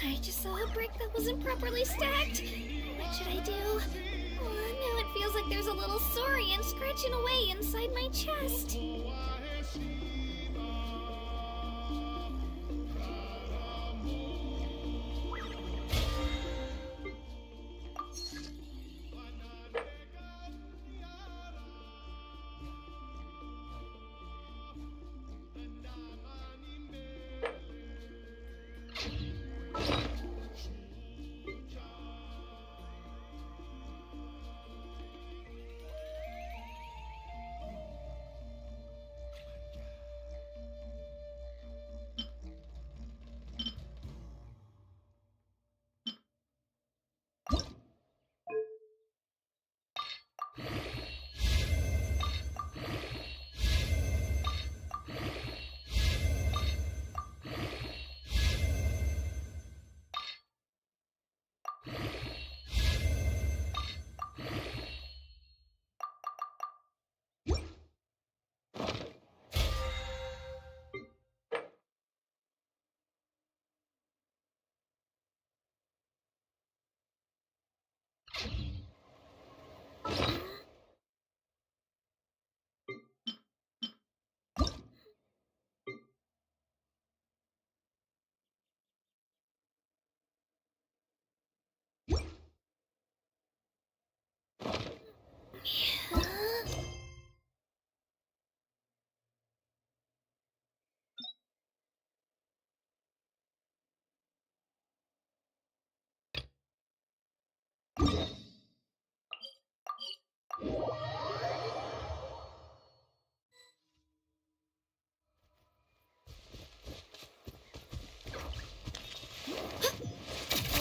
I just saw a brick that wasn't properly stacked. What should I do? Now it feels like there's a little saurian scratching away inside my chest.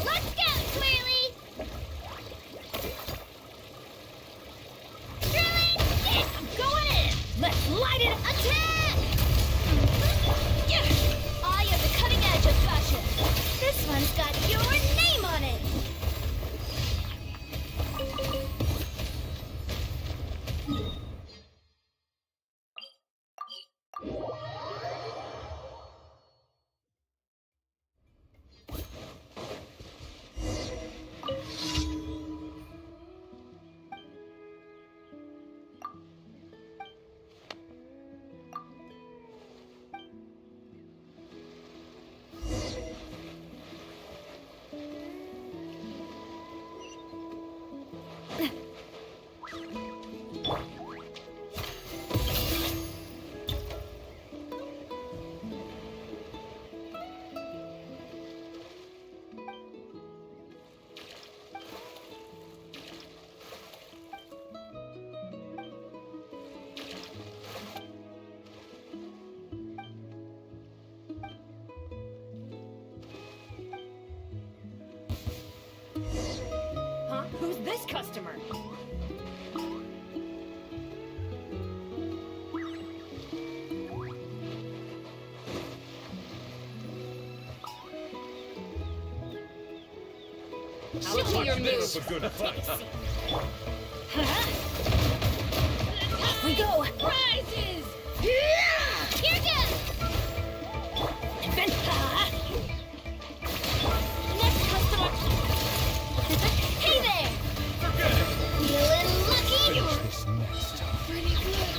Let's go, Twirly! Drilling! Yes, I'm going in! Let's light it! Attack! Yeah! Eye of the cutting edge of fashion. This one's got your name on it! Huh? Who's this customer? Show me your moves. A good fight. Off we go! Prizes! Here goes! Advent! Next customer! Hey there! Forget it. Feeling lucky? Finish this next time. Pretty good.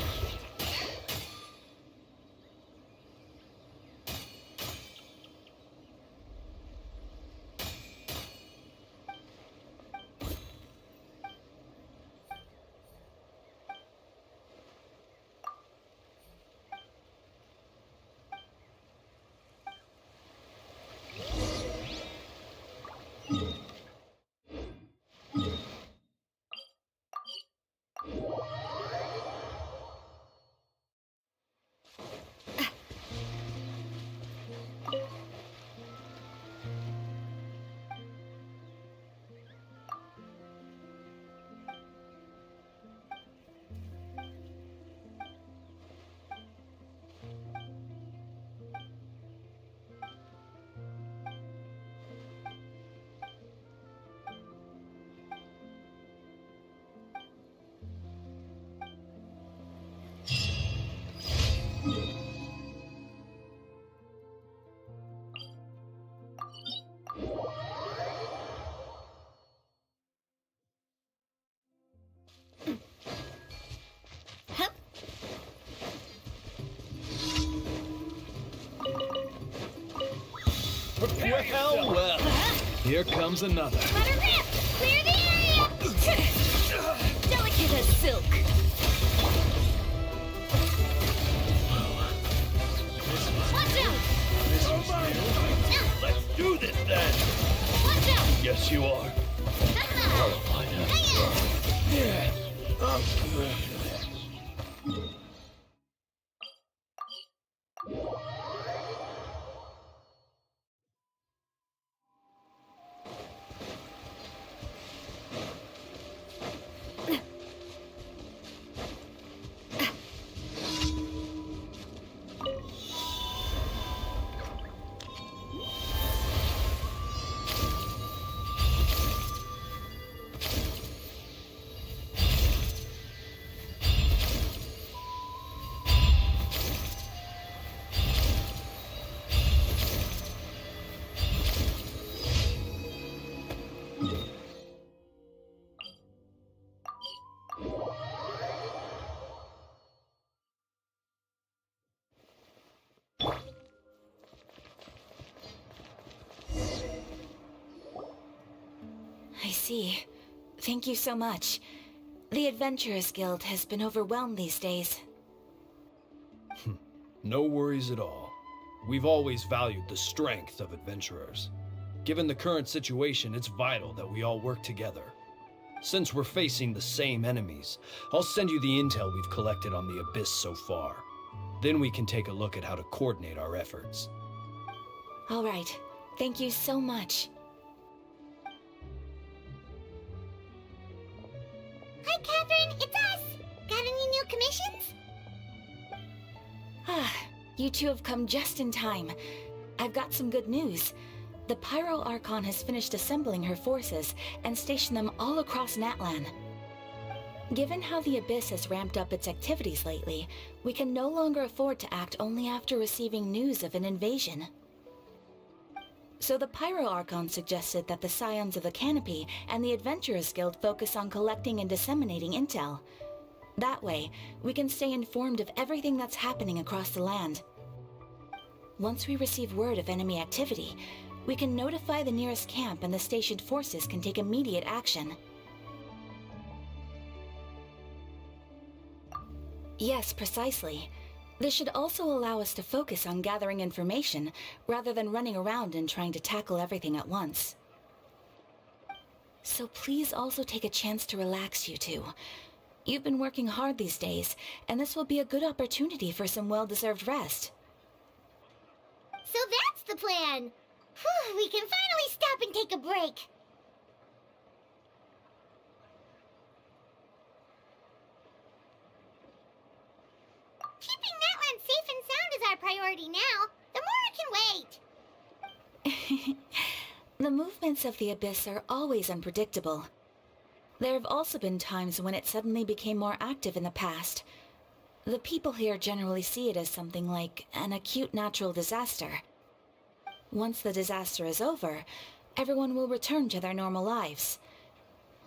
Prepare yourself. Well, here comes another. Let her rip! Clear the area! Delicate as silk. Watch out! Let's do this then. Watch out! Yes, you are. I see. Thank you so much. The Adventurers Guild has been overwhelmed these days. No worries at all. We've always valued the strength of adventurers. Given the current situation, it's vital that we all work together. Since we're facing the same enemies, I'll send you the intel we've collected on the Abyss so far. Then we can take a look at how to coordinate our efforts. All right. Thank you so much. Hi, Catherine. It's us. Got any new commissions? Ah, you two have come just in time. I've got some good news. The Pyro Archon has finished assembling her forces and stationed them all across Natlan. Given how the Abyss has ramped up its activities lately, we can no longer afford to act only after receiving news of an invasion. So the Pyro Archon suggested that the Scions of the Canopy and the Adventurers Guild focus on collecting and disseminating intel. That way, we can stay informed of everything that's happening across the land. Once we receive word of enemy activity, we can notify the nearest camp and the stationed forces can take immediate action. Yes, precisely. This should also allow us to focus on gathering information, rather than running around and trying to tackle everything at once. So please also take a chance to relax, you two. You've been working hard these days, and this will be a good opportunity for some well-deserved rest. So that's the plan. Whew, we can finally stop and take a break. Keeping Natlan safe and sound is our priority now. The more it can wait. The movements of the Abyss are always unpredictable. There have also been times when it suddenly became more active in the past. The people here generally see it as something like an acute natural disaster. Once the disaster is over, everyone will return to their normal lives.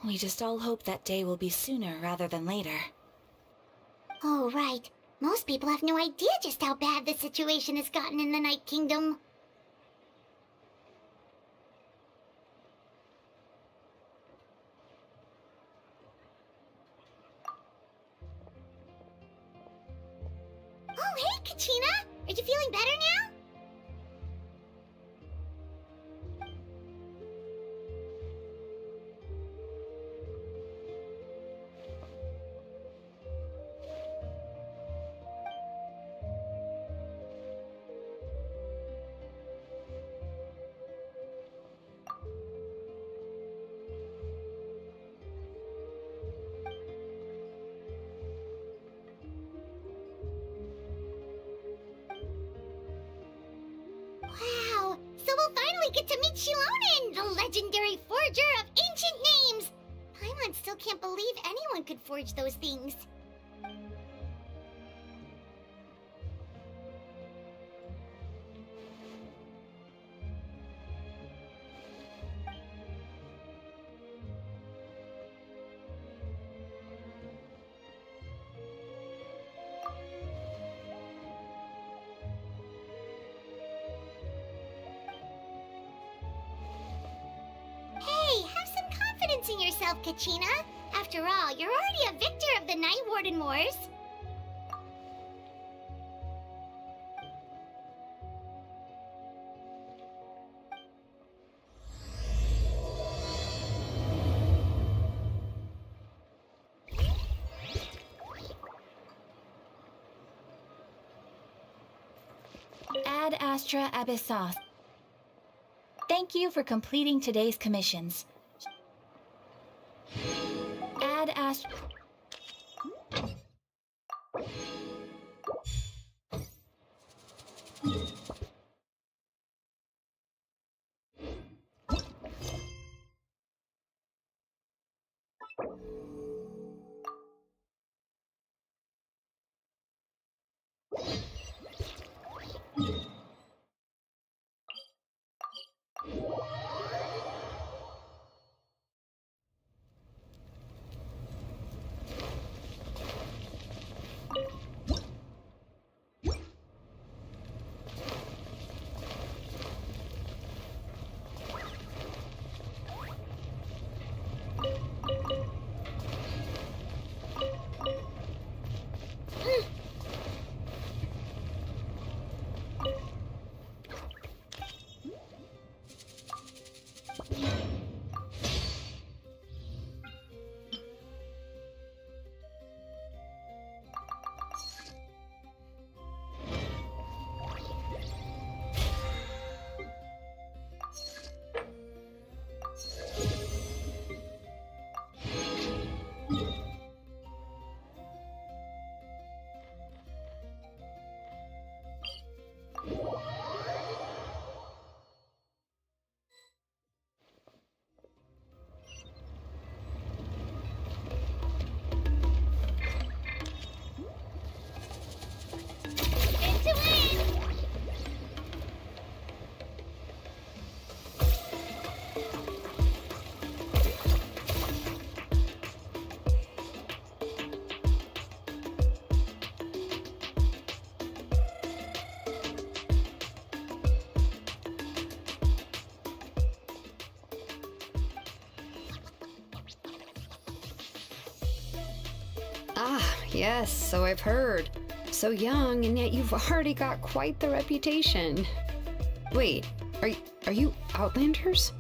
We just all hope that day will be sooner rather than later. Oh, right. Most people have no idea just how bad the situation has gotten in the Night Kingdom. Oh, hey, Kachina! Are you feeling better now? Wow! So we'll finally get to meet Shilonen, the legendary forger of ancient names! Paimon still can't believe anyone could forge those things. convincing yourself, Kachina. After all, you're already a victor of the Night Warden Wars. Ad Astra Abyssos. Thank you for completing today's commissions. Ad Astra... Ah, yes, so I've heard. So young, and yet you've already got quite the reputation. Wait, are you Outlanders?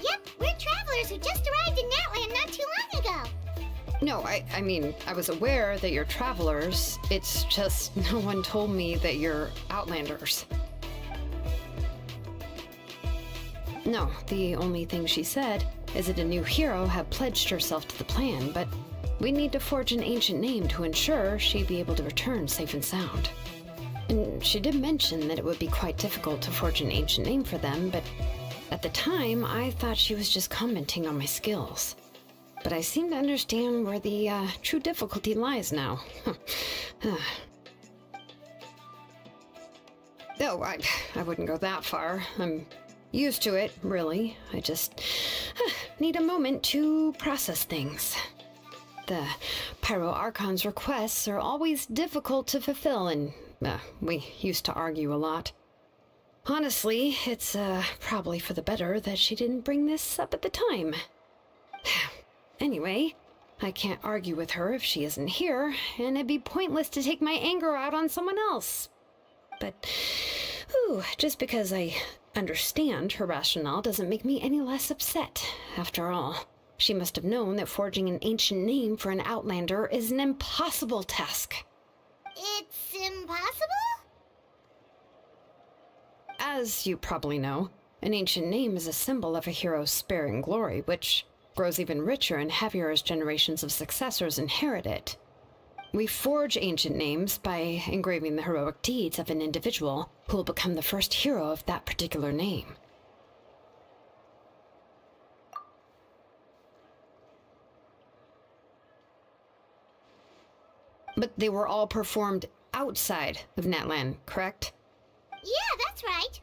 Yep, we're travelers who just arrived in Natland not too long ago. No, I mean, I was aware that you're travelers. It's just no one told me that you're Outlanders. No, the only thing she said is that a new hero had pledged herself to the plan, but we need to forge an ancient name to ensure she'd be able to return safe and sound. And she did mention that it would be quite difficult to forge an ancient name for them, but at the time, I thought she was just commenting on my skills. But I seem to understand where the true difficulty lies now. Oh, I wouldn't go that far. I'm used to it, really. I just need a moment to process things. The Pyro Archon's requests are always difficult to fulfill, and we used to argue a lot. Honestly, it's probably for the better that she didn't bring this up at the time. Anyway, I can't argue with her if she isn't here, and it'd be pointless to take my anger out on someone else. But, just because I understand her rationale doesn't make me any less upset, after all. She must have known that forging an ancient name for an Outlander is an impossible task. It's impossible? As you probably know, an ancient name is a symbol of a hero's sparing glory, which grows even richer and heavier as generations of successors inherit it. We forge ancient names by engraving the heroic deeds of an individual who will become the first hero of that particular name. But they were all performed outside of Natland, correct? Yeah, that's right.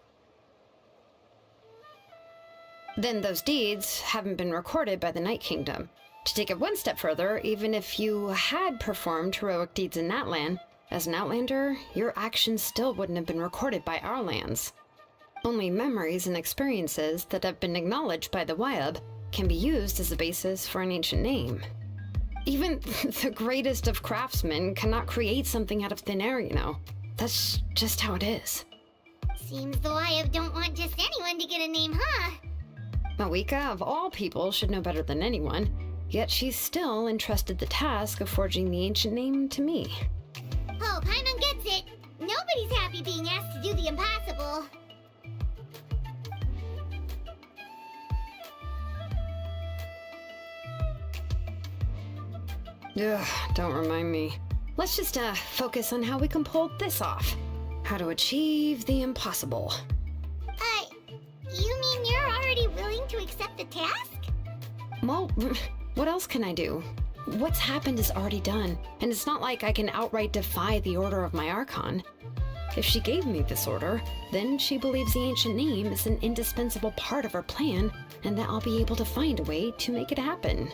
Then those deeds haven't been recorded by the Night Kingdom. To take it one step further, even if you had performed heroic deeds in Natland, as an Outlander, your actions still wouldn't have been recorded by our lands. Only memories and experiences that have been acknowledged by the Wyab can be used as a basis for an ancient name. Even the greatest of craftsmen cannot create something out of thin air, you know. That's just how it is. Seems the Wayab don't want just anyone to get a name, huh? Mawika, of all people, should know better than anyone, yet she's still entrusted the task of forging the ancient name to me. Oh, Paimon gets it. Nobody's happy being asked to do the impossible. Ugh, don't remind me. Let's just focus on how we can pull this off. How to achieve the impossible. You mean you're already willing to accept the task? Well, what else can I do? What's happened is already done, and it's not like I can outright defy the order of my Archon. If she gave me this order, then she believes the ancient name is an indispensable part of her plan, and that I'll be able to find a way to make it happen.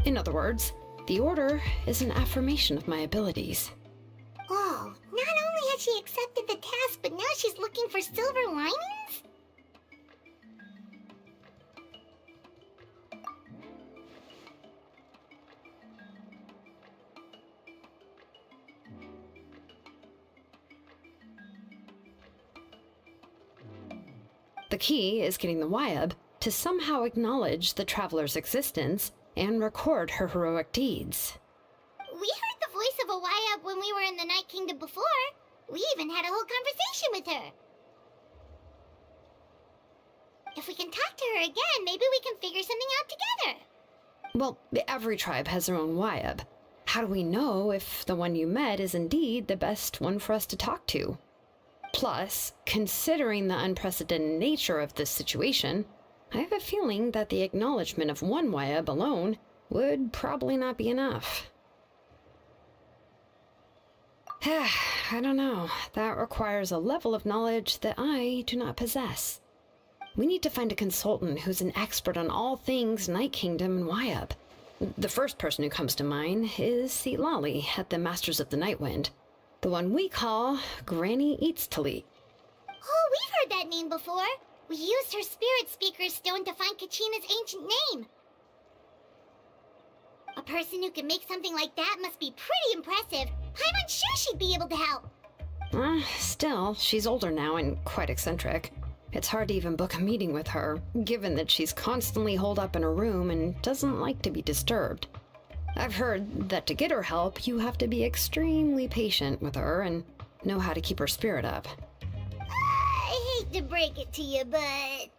In other words, the order is an affirmation of my abilities. Oh, not only has she accepted the task, but now she's looking for silver linings? The key is getting the Wayab to somehow acknowledge the traveler's existence and record her heroic deeds. We heard the voice of a Wayab when we were in the Night Kingdom before. We even had a whole conversation with her. If we can talk to her again, maybe we can figure something out together. Well, every tribe has their own Wayab. How do we know if the one you met is indeed the best one for us to talk to? Plus, considering the unprecedented nature of this situation, I have a feeling that the acknowledgement of one Wayab alone would probably not be enough. I don't know. That requires a level of knowledge that I do not possess. We need to find a consultant who's an expert on all things Night Kingdom and Wayab. The first person who comes to mind is Lali at the Masters of the Nightwind. The one we call Granny Eatstali. Oh, we've heard that name before. We used her Spirit Speaker Stone to find Kachina's ancient name. A person who can make something like that must be pretty impressive. I'm sure she'd be able to help. Still, she's older now and quite eccentric. It's hard to even book a meeting with her, given that she's constantly holed up in her room and doesn't like to be disturbed. I've heard that to get her help, you have to be extremely patient with her and know how to keep her spirit up. I hate to break it to you, but...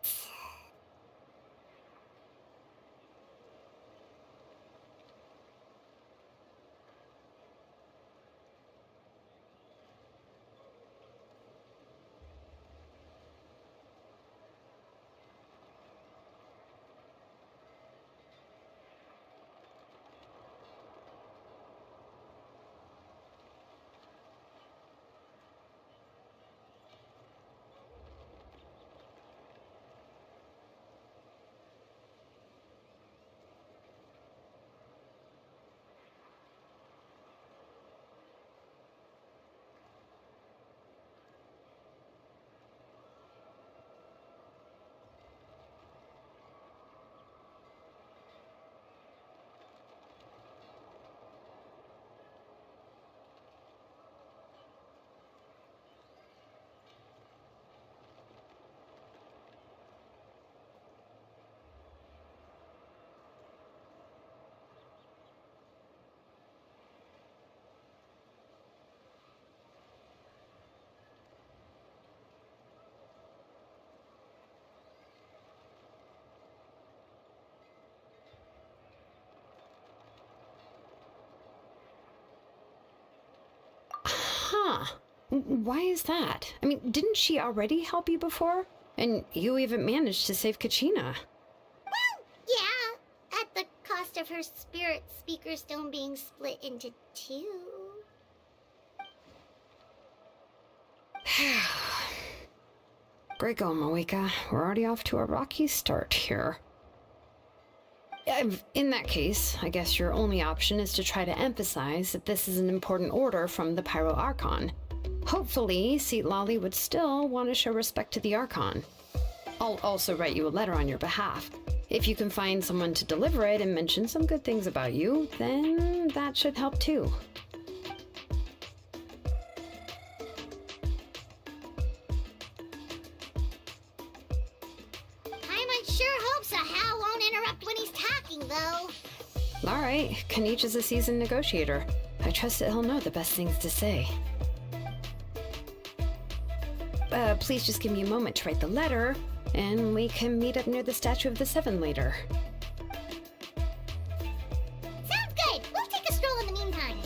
Huh. Why is that? I mean, didn't she already help you before? And you even managed to save Kachina. Well, yeah. At the cost of her Spirit Speaker Stone being split into two. Great going, Mawika. We're already off to a rocky start here. In that case, I guess your only option is to try to emphasize that this is an important order from the Pyro Archon. Hopefully, Lali would still want to show respect to the Archon. I'll also write you a letter on your behalf. If you can find someone to deliver it and mention some good things about you, then that should help too. Paimon sure hopes a Hal won't interrupt when he's talking, though. Alright, Kanich is a seasoned negotiator. I trust that he'll know the best things to say. Please just give me a moment to write the letter, and we can meet up near the Statue of the Seven later. Sounds good. We'll take a stroll in the meantime.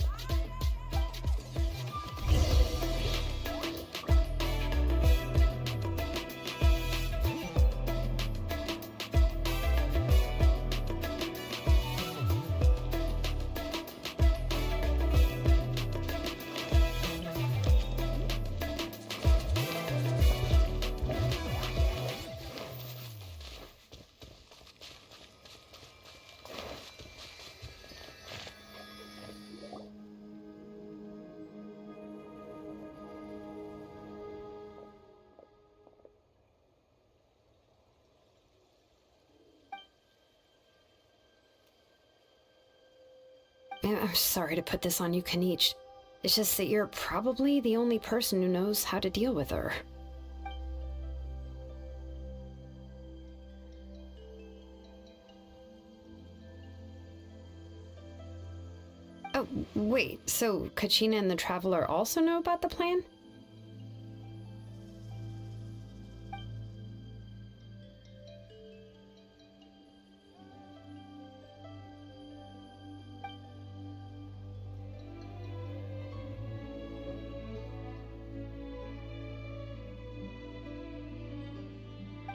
I'm sorry to put this on you, Kanich. It's just that you're probably the only person who knows how to deal with her. Oh, wait, so Kachina and the Traveler also know about the plan?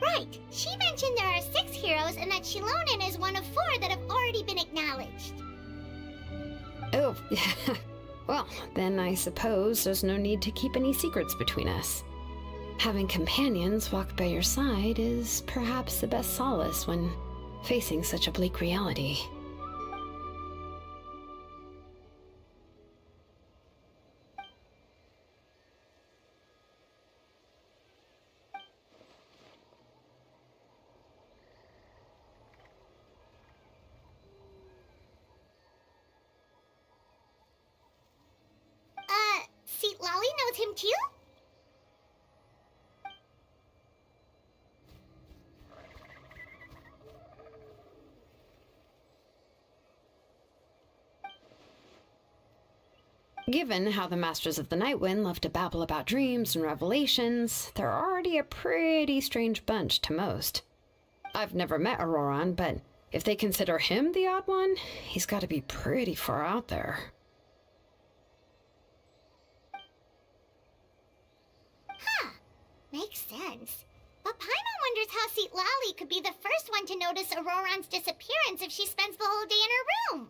Right. She mentioned there are 6 heroes and that Shilonen is one of 4 that have already been acknowledged. Oh, well, then I suppose there's no need to keep any secrets between us. Having companions walk by your side is perhaps the best solace when facing such a bleak reality. Seat Lolly knows him too? Given how the Masters of the Nightwind love to babble about dreams and revelations, they're already a pretty strange bunch to most. I've never met Auroran, but if they consider him the odd one, he's got to be pretty far out there. Huh. Makes sense. But Paimon wonders how Seat Lolly could be the first one to notice Auroran's disappearance if she spends the whole day in her room.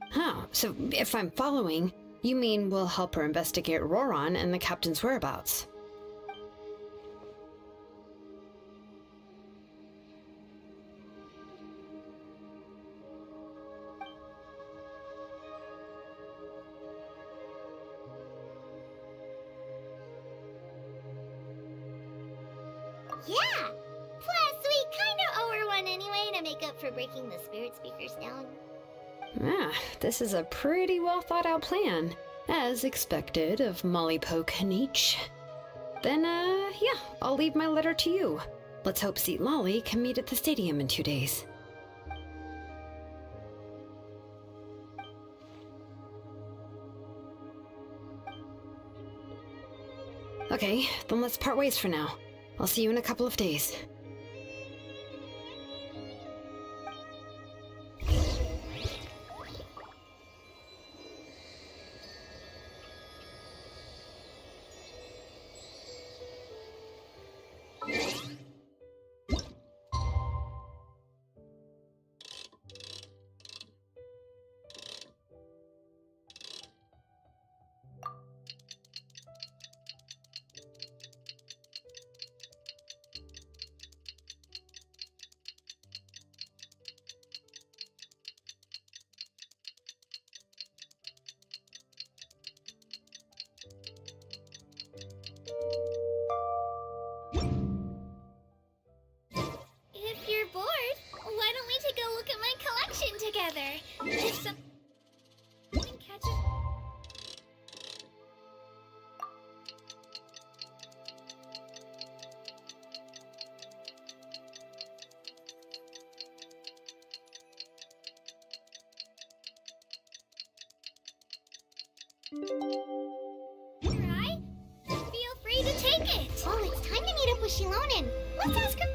Huh, so if I'm following, you mean we'll help her investigate Auroran and the captain's whereabouts? Yeah! Plus, we kinda owe her one anyway to make up for breaking the spirit speakers down. Ah, this is a pretty well thought out plan, as expected of Molly Poke Kanich. Then, yeah, I'll leave my letter to you. Let's hope Seat Lolly can meet at the stadium in 2 days. Okay, then let's part ways for now. I'll see you in a couple of days. together. If something catches... Right? Feel free to take it. Oh, it's time to meet up with Shilonen. Let's ask her.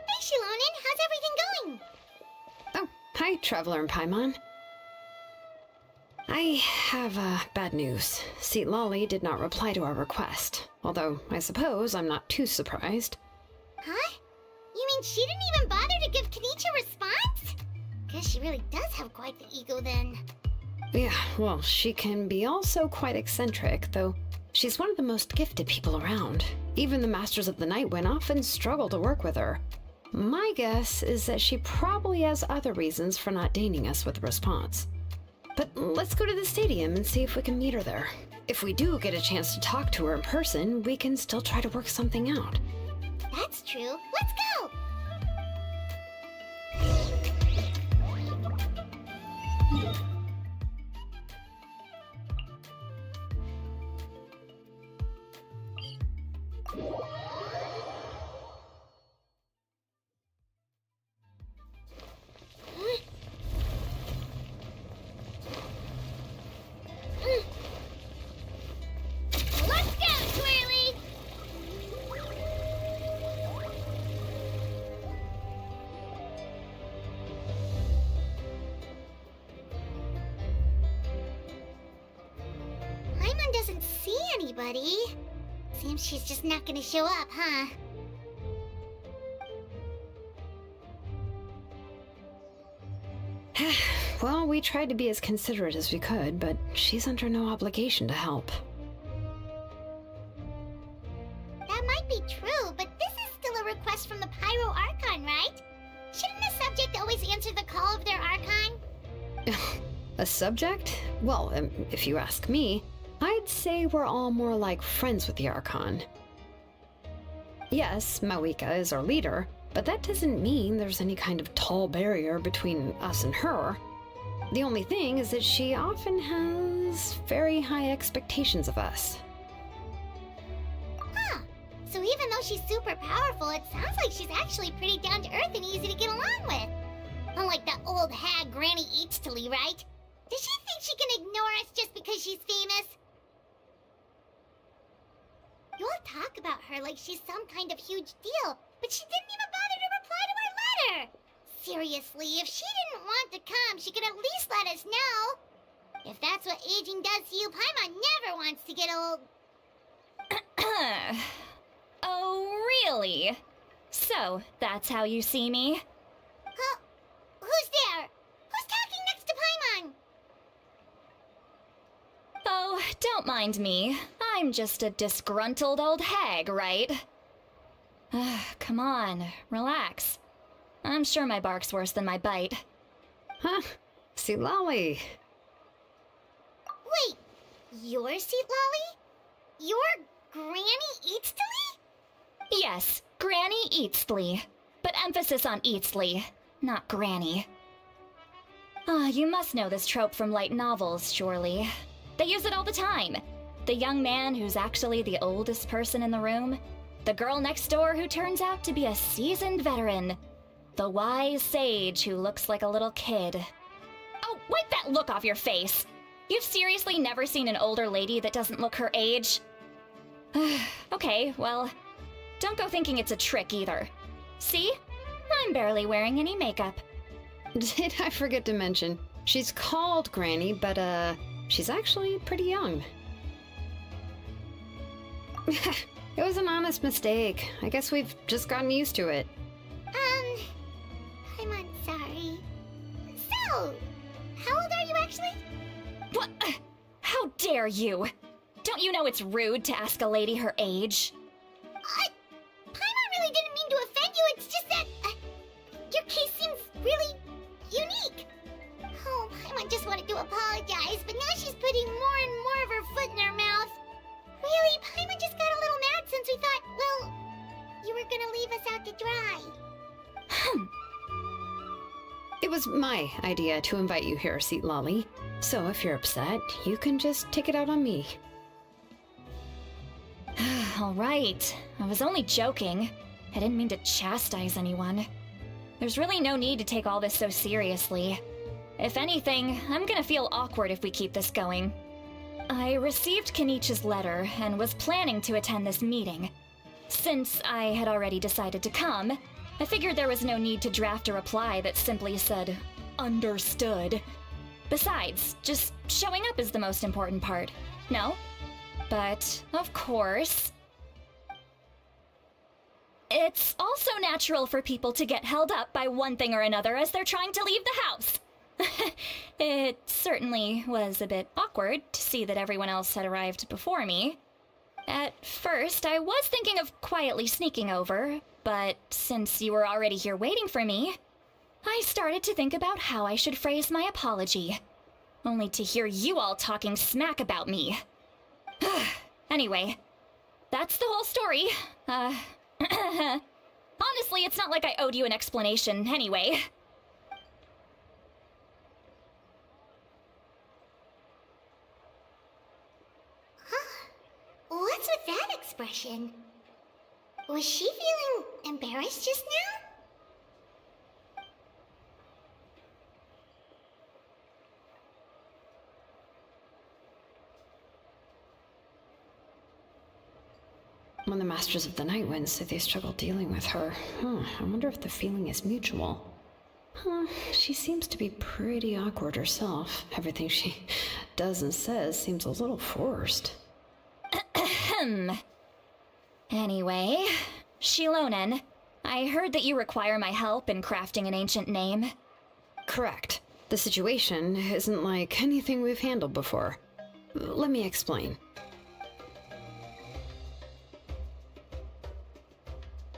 Hey, Shilonen, how's everything going? Oh, hi, Traveler and Paimon. I have bad news. Seat Lolly did not reply to our request, although I suppose I'm not too surprised. Huh? You mean she didn't even bother to give Kenichi a response? Guess she really does have quite the ego then. Yeah, well, she can be also quite eccentric, though she's one of the most gifted people around. Even the Masters of the Night Wind often struggle to work with her. My guess is that she probably has other reasons for not deigning us with a response. But let's go to the stadium and see if we can meet her there. If we do get a chance to talk to her in person, we can still try to work something out. That's true. Let's go! Let's go, Twirly! Paimon doesn't see anybody. Seems she's just not gonna show up, huh? Well, we tried to be as considerate as we could, but she's under no obligation to help. That might be true, but this is still a request from the Pyro Archon, right? Shouldn't the subject always answer the call of their Archon? A subject? Well, if you ask me, I'd say we're all more like friends with the Archon. Yes, Mawika is our leader, but that doesn't mean there's any kind of tall barrier between us and her. The only thing is that she often has very high expectations of us. Huh. So even though she's super powerful, it sounds like she's actually pretty down to earth and easy to get along with. Unlike that old hag Granny Eatstily, right? Does she think she can ignore us just because she's famous? You all talk about her like she's some kind of huge deal, but she didn't even bother to reply to our letter! Seriously, if she didn't want to come, she could at least let us know. If that's what aging does to you, Paimon never wants to get old. Oh, really? So, that's how you see me? Huh? Who's there? Who's talking next to Paimon? Oh, don't mind me. I'm just a disgruntled old hag, right? Come on, relax. I'm sure my bark's worse than my bite. Huh? See, Lolly. Wait, your seat, Lolly? Your Granny Eatstily? Yes, Granny Eatstly. But emphasis on Eatstly, not Granny. You must know this trope from light novels, surely. They use it all the time. The young man who's actually the oldest person in the room. The girl next door who turns out to be a seasoned veteran. The wise sage who looks like a little kid. Oh, wipe that look off your face! You've seriously never seen an older lady that doesn't look her age? Okay, well, don't go thinking it's a trick either. See? I'm barely wearing any makeup. Did I forget to mention? She's called Granny, but she's actually pretty young. It was an honest mistake. I guess we've just gotten used to it. I'm sorry. So, how old are you actually? What? How dare you? Don't you know it's rude to ask a lady her age? Paimon really didn't mean to offend you, it's just that... really unique. Oh, Paimon just wanted to apologize, but now she's putting more and more of her foot in her mouth. Really, Paimon just got a little mad since we thought, well, you were gonna leave us out to dry. It was my idea to invite you here, Seat Lolly. So if you're upset, you can just take it out on me. All right. I was only joking. I didn't mean to chastise anyone. There's really no need to take all this so seriously. If anything, I'm gonna feel awkward if we keep this going. I received Kenichi's letter and was planning to attend this meeting. Since I had already decided to come, I figured there was no need to draft a reply that simply said, "Understood." Besides, just showing up is the most important part, no? But, of course, it's also natural for people to get held up by one thing or another as they're trying to leave the house. It certainly was a bit awkward to see that everyone else had arrived before me. At first, I was thinking of quietly sneaking over, but since you were already here waiting for me, I started to think about how I should phrase my apology, only to hear you all talking smack about me. Anyway, that's the whole story. Honestly, it's not like I owed you an explanation anyway. What's with that expression? Was she feeling embarrassed just now? When the Masters of the Night Winds say they struggle dealing with her, I wonder if the feeling is mutual. She seems to be pretty awkward herself. Everything she does and says seems a little forced. Anyway, Shilonen, I heard that you require my help in crafting an ancient name. Correct. The situation isn't like anything we've handled before. Let me explain.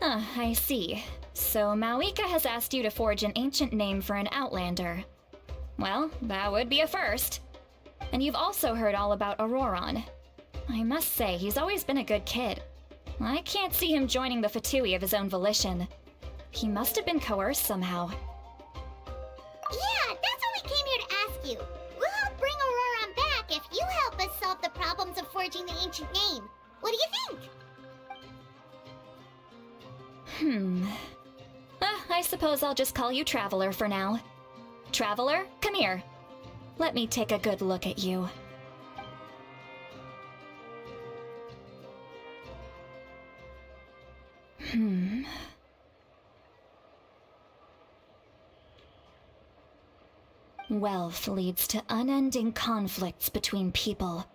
I see. So Mawika has asked you to forge an ancient name for an Outlander. Well, that would be a first. And you've also heard all about Auroron. I must say, he's always been a good kid. I can't see him joining the Fatui of his own volition. He must have been coerced somehow. Yeah, that's what we came here to ask you. We'll help bring Auroron back if you help us solve the problems of forging the ancient name. What do you think? I suppose I'll just call you Traveler for now. Traveler, come here. Let me take a good look at you. Wealth leads to unending conflicts between people.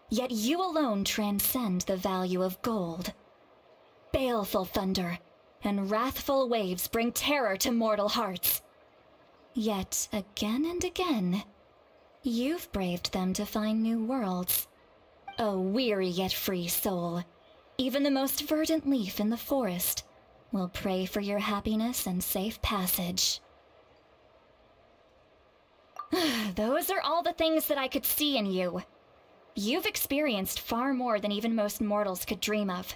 Yet you alone transcend the value of gold. Baleful thunder and wrathful waves bring terror to mortal hearts. Yet again and again, you've braved them to find new worlds. O weary yet free soul, even the most verdant leaf in the forest will pray for your happiness and safe passage. Those are all the things that I could see in you. You've experienced far more than even most mortals could dream of.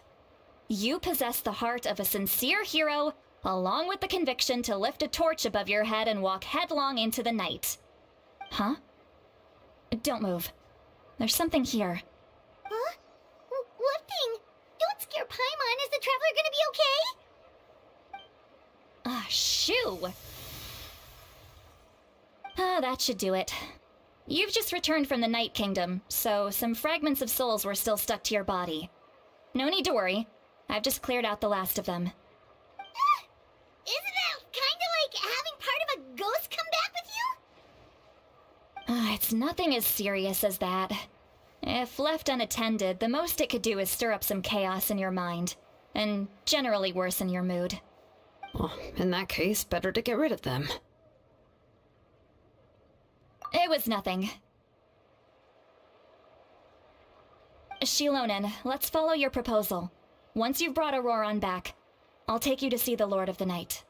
You possess the heart of a sincere hero, along with the conviction to lift a torch above your head and walk headlong into the night. Huh? Don't move. There's something here. Huh? What thing? Don't scare Paimon. Is the Traveler gonna be okay? Shoo! That should do it. You've just returned from the Night Kingdom, so some fragments of souls were still stuck to your body. No need to worry. I've just cleared out the last of them. Isn't that kinda like having part of a ghost come back with you? It's nothing as serious as that. If left unattended, the most it could do is stir up some chaos in your mind, and generally worsen your mood. Well, in that case, better to get rid of them. It was nothing. Shilonen, let's follow your proposal. Once you've brought Auroron back, I'll take you to see the Lord of the Night.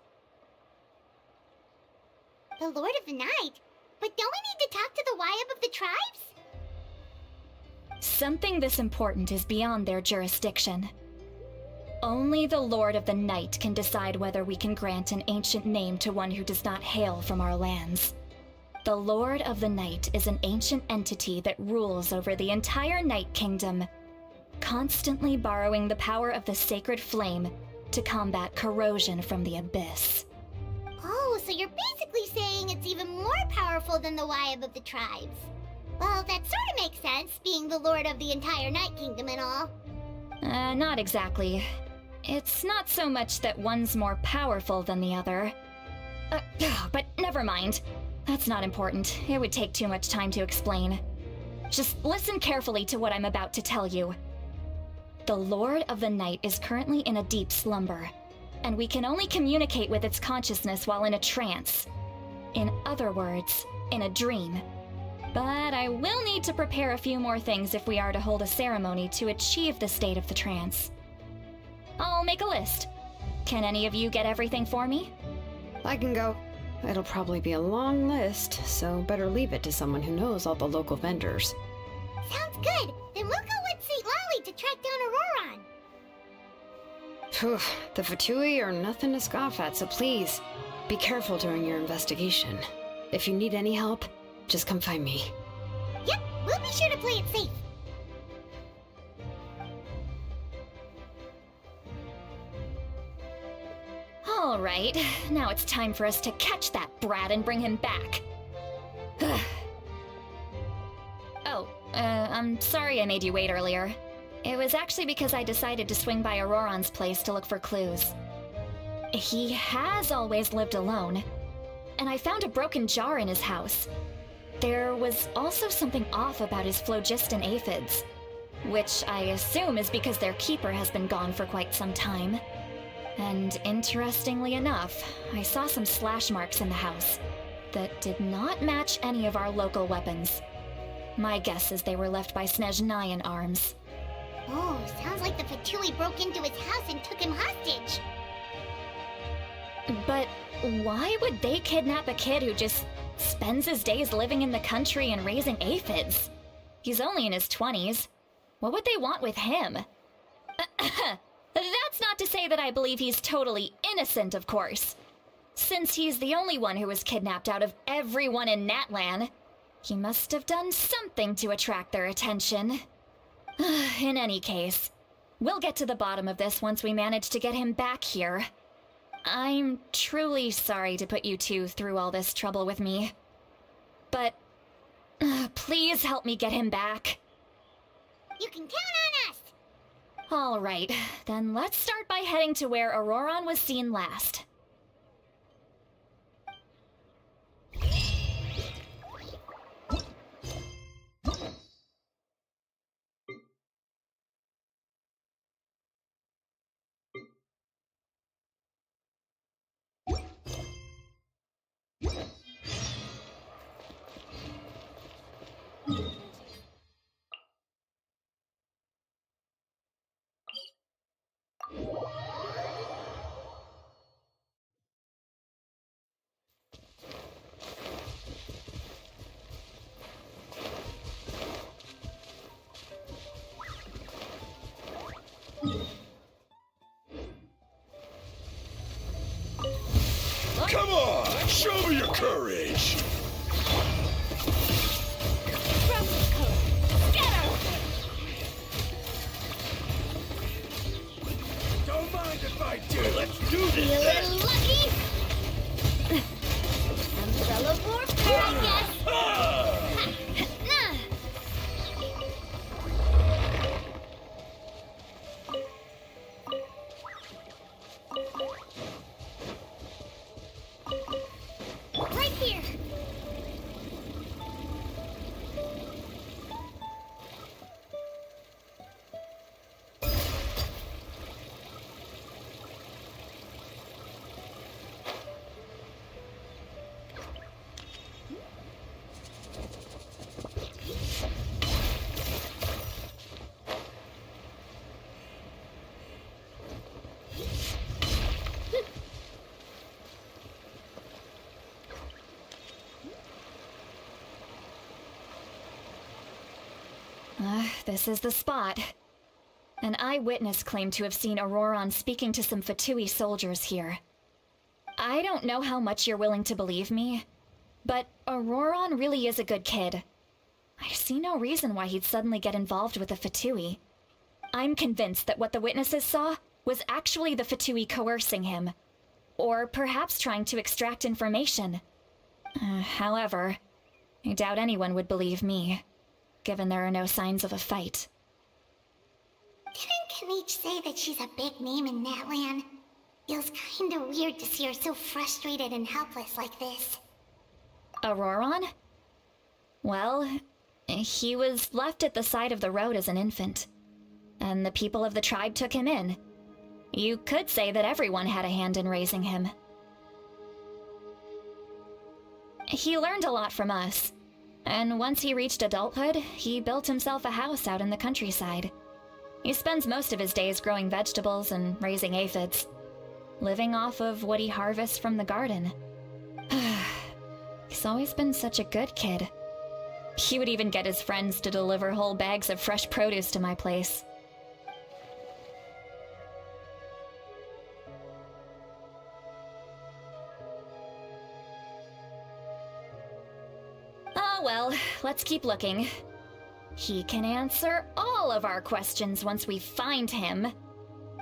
The Lord of the Night? But don't we need to talk to the Wyab of the tribes? Something this important is beyond their jurisdiction. Only the Lord of the Night can decide whether we can grant an ancient name to one who does not hail from our lands. The Lord of the Night is an ancient entity that rules over the entire Night Kingdom, constantly borrowing the power of the sacred flame to combat corrosion from the abyss. Oh, so you're basically saying it's even more powerful than the Wyab of the tribes. Well, that sort of makes sense, being the lord of the entire Night Kingdom and all. Not exactly. It's not so much that one's more powerful than the other. But never mind. That's not important. It would take too much time to explain. Just listen carefully to what I'm about to tell you. The Lord of the Night is currently in a deep slumber, and we can only communicate with its consciousness while in a trance. In other words, in a dream. But I will need to prepare a few more things if we are to hold a ceremony to achieve the state of the trance. I'll make a list. Can any of you get everything for me? I can go. It'll probably be a long list, so better leave it to someone who knows all the local vendors. Sounds good. Then we'll go with St. Lolly to track down Auroron. Phew, the Fatui are nothing to scoff at, so please, be careful during your investigation. If you need any help, just come find me. Yep, we'll be sure to play it safe. All right, now it's time for us to catch that brat and bring him back. I'm sorry I made you wait earlier. It was actually because I decided to swing by Auroron's place to look for clues. He has always lived alone, and I found a broken jar in his house. There was also something off about his phlogiston aphids, which I assume is because their keeper has been gone for quite some time. And interestingly enough, I saw some slash marks in the house that did not match any of our local weapons. My guess is they were left by Snezhnayan arms. Oh, sounds like the Fatui broke into his house and took him hostage. But why would they kidnap a kid who just spends his days living in the country and raising aphids? He's only in his 20s. What would they want with him? That's not to say that I believe he's totally innocent, of course. Since he's the only one who was kidnapped out of everyone in Natlan, he must have done something to attract their attention. In any case, we'll get to the bottom of this once we manage to get him back here. I'm truly sorry to put you two through all this trouble with me. But please help me get him back. You can count on us. All right, then let's start by heading to where Auroron was seen last. Come on! Show me your courage! Don't mind if I do. Let's do Be a this little then! lucky. Umbrella warfare, I guess. Ah! Right here. this is the spot. An eyewitness claimed to have seen Auroron speaking to some Fatui soldiers here. I don't know how much you're willing to believe me, but Auroron really is a good kid. I see no reason why he'd suddenly get involved with the Fatui. I'm convinced that what the witnesses saw was actually the Fatui coercing him, or perhaps trying to extract information. However, I doubt anyone would believe me, given there are no signs of a fight. Didn't Kanich say that she's a big name in Natlan? Feels kinda weird to see her so frustrated and helpless like this. Auroron? Well, he was left at the side of the road as an infant, and the people of the tribe took him in. You could say that everyone had a hand in raising him. He learned a lot from us, and once he reached adulthood, he built himself a house out in the countryside. He spends most of his days growing vegetables and raising aphids, living off of what he harvests from the garden. He's always been such a good kid. He would even get his friends to deliver whole bags of fresh produce to my place. Oh well, let's keep looking. He can answer all of our questions once we find him.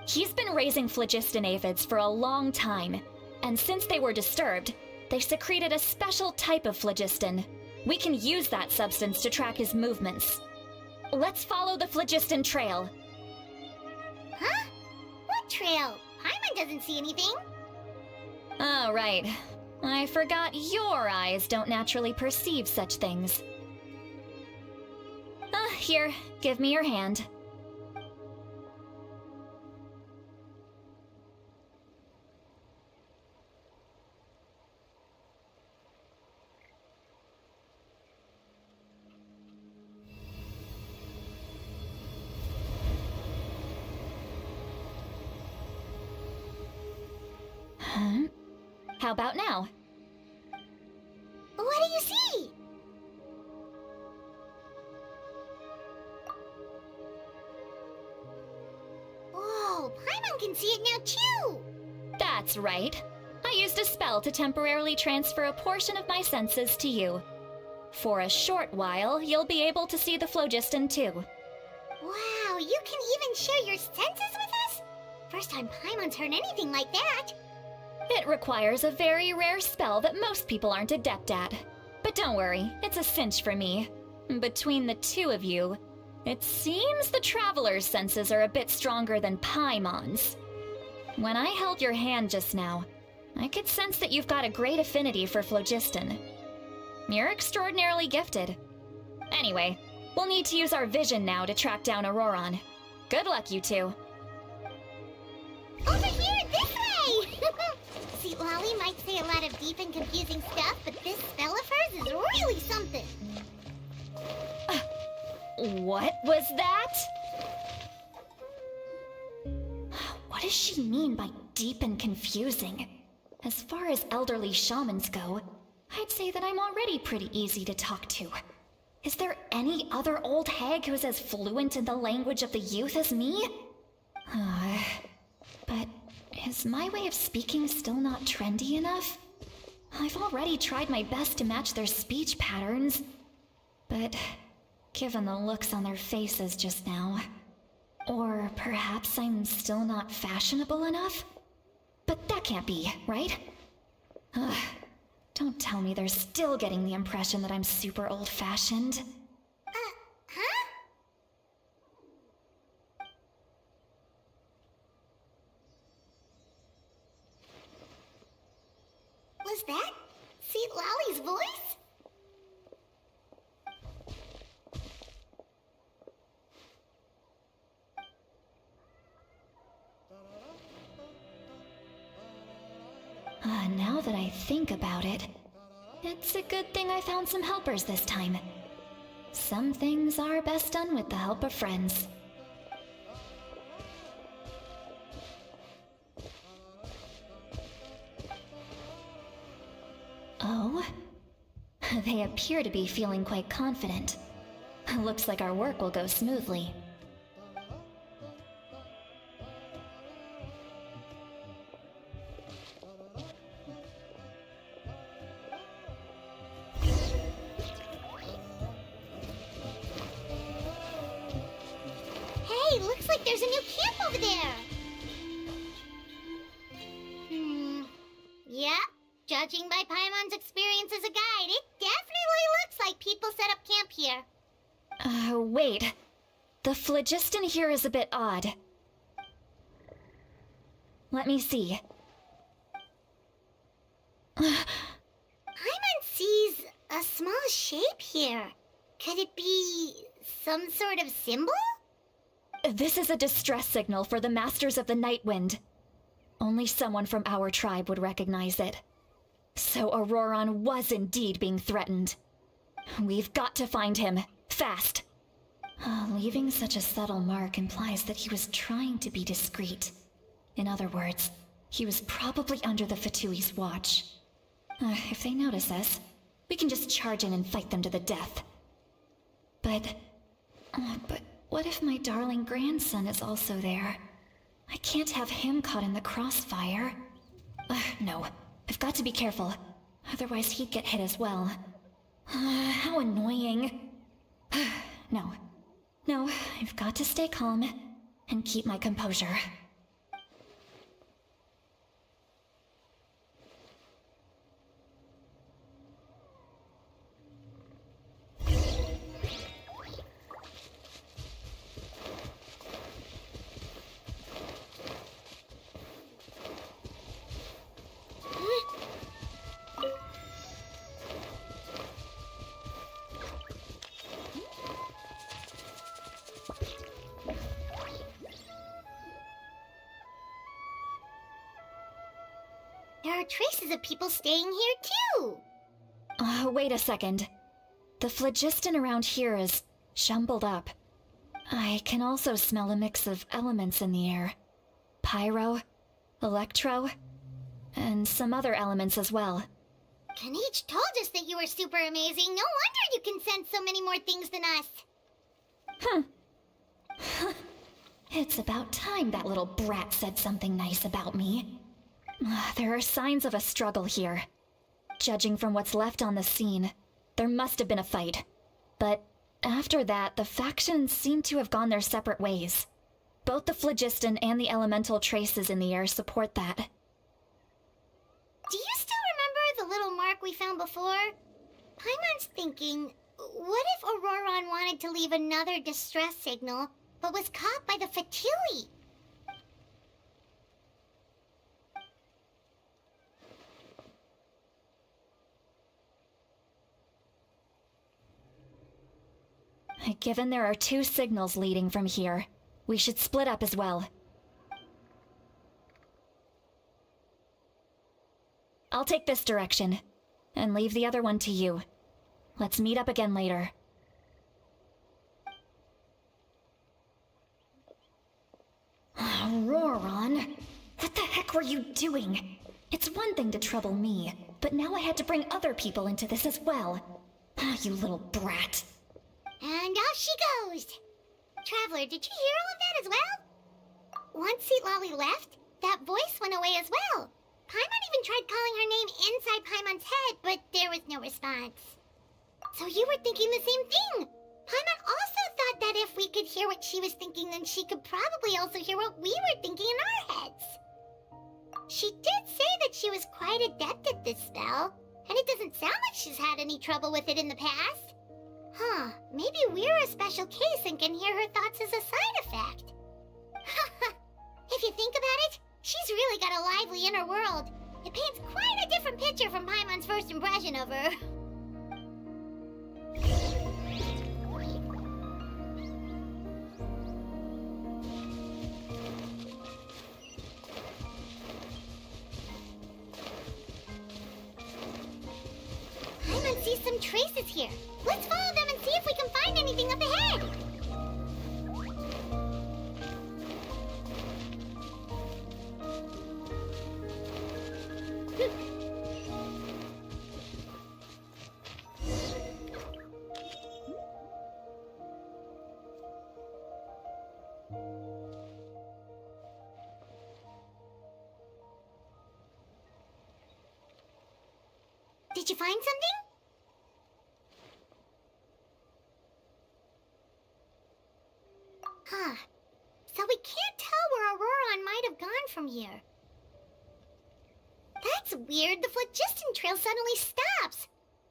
He's been raising phlogiston aphids for a long time, and since they were disturbed, they secreted a special type of phlogiston. We can use that substance to track his movements. Let's follow the phlogiston trail. Huh? What trail? Paimon doesn't see anything. Oh, right. I forgot your eyes don't naturally perceive such things. Here, give me your hand. Huh? How about now? What do you see? Whoa, Paimon can see it now too! That's right. I used a spell to temporarily transfer a portion of my senses to you. For a short while, you'll be able to see the phlogiston too. Wow, you can even share your senses with us? First time Paimon's heard anything like that. It requires a very rare spell that most people aren't adept at. But don't worry, it's a cinch for me. Between the two of you, it seems the Traveler's senses are a bit stronger than Paimon's. When I held your hand just now, I could sense that you've got a great affinity for phlogiston. You're extraordinarily gifted. Anyway, we'll need to use our vision now to track down Auroron. Good luck, you two. Over here, this way! See, Lolly might say a lot of deep and confusing stuff, but this spell of hers is really something. What was that? What does she mean by deep and confusing? As far as elderly shamans go, I'd say that I'm already pretty easy to talk to. Is there any other old hag who's as fluent in the language of the youth as me? But is my way of speaking still not trendy enough? I've already tried my best to match their speech patterns, but given the looks on their faces just now, or perhaps I'm still not fashionable enough? But that can't be, right? Don't tell me they're still getting the impression that I'm super old-fashioned. Huh? Was that Seat Lolly's voice? Now that I think about it, it's a good thing I found some helpers this time. Some things are best done with the help of friends. Oh? They appear to be feeling quite confident. Looks like our work will go smoothly. Hey, looks like there's a new camp over there. Yeah, judging by Paimon's experience as a guide, it definitely looks like people set up camp here. Wait. The phlogiston here is a bit odd. Let me see. Paimon sees a small shape here. Could it be some sort of symbol? This is a distress signal for the Masters of the Night Wind. Only someone from our tribe would recognize it. So Auroron was indeed being threatened. We've got to find him, fast. Leaving such a subtle mark implies that he was trying to be discreet. In other words, he was probably under the Fatui's watch. If they notice us, we can just charge in and fight them to the death. But what if my darling grandson is also there? I can't have him caught in the crossfire. No, I've got to be careful. Otherwise he'd get hit as well. How annoying. No, I've got to stay calm and keep my composure. There are traces of people staying here too. Wait a second. The phlogiston around here is jumbled up. I can also smell a mix of elements in the air. Pyro, electro, and some other elements as well. Kanich told us that you were super amazing. No wonder you can sense so many more things than us. It's about time that little brat said something nice about me. There are signs of a struggle here. Judging from what's left on the scene, there must have been a fight. But after that, the factions seem to have gone their separate ways. Both the phlogiston and the elemental traces in the air support that. Do you still remember the little mark we found before? Paimon's thinking, what if Auroron wanted to leave another distress signal, but was caught by the Fatui? Given there are 2 signals leading from here, we should split up as well. I'll take this direction, and leave the other one to you. Let's meet up again later. Auroron, what the heck were you doing? It's one thing to trouble me, but now I had to bring other people into this as well. You little brat. And off she goes. Traveler, did you hear all of that as well? Once Lolly left, that voice went away as well. Paimon even tried calling her name inside Paimon's head, but there was no response. So you were thinking the same thing. Paimon also thought that if we could hear what she was thinking, then she could probably also hear what we were thinking in our heads. She did say that she was quite adept at this spell, and it doesn't sound like she's had any trouble with it in the past. Maybe we're a special case and can hear her thoughts as a side effect. If you think about it, she's really got a lively inner world. It paints quite a different picture from Paimon's first impression of her. Paimon sees some traces here. Let's follow them and see if we can find anything up ahead. Did you find something? Huh. So we can't tell where Auroron might have gone from here. That's weird. The phlogiston trail suddenly stops.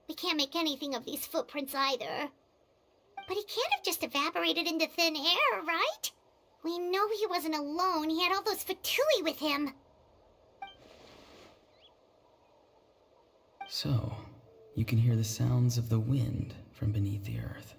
We can't make anything of these footprints either. But he can't have just evaporated into thin air, right? We know he wasn't alone. He had all those Fatui with him. So, you can hear the sounds of the wind from beneath the earth.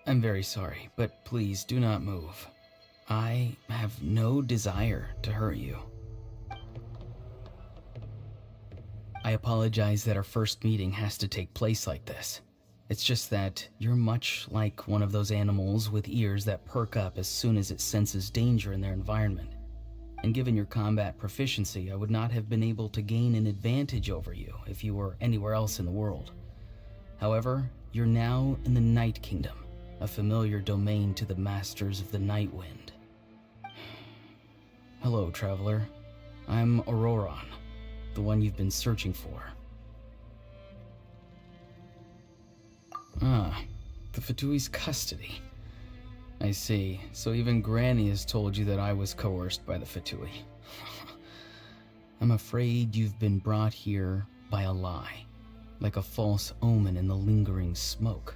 I'm very sorry, but please do not move. I have no desire to hurt you. I apologize that our first meeting has to take place like this. It's just that you're much like one of those animals with ears that perk up as soon as it senses danger in their environment. And given your combat proficiency, I would not have been able to gain an advantage over you if you were anywhere else in the world. However, you're now in the Night Kingdom, a familiar domain to the masters of the Night Wind. Hello, traveler. I'm Auroron, the one you've been searching for. Ah, the Fatui's custody. I see. So even Granny has told you that I was coerced by the Fatui. I'm afraid you've been brought here by a lie, like a false omen in the lingering smoke.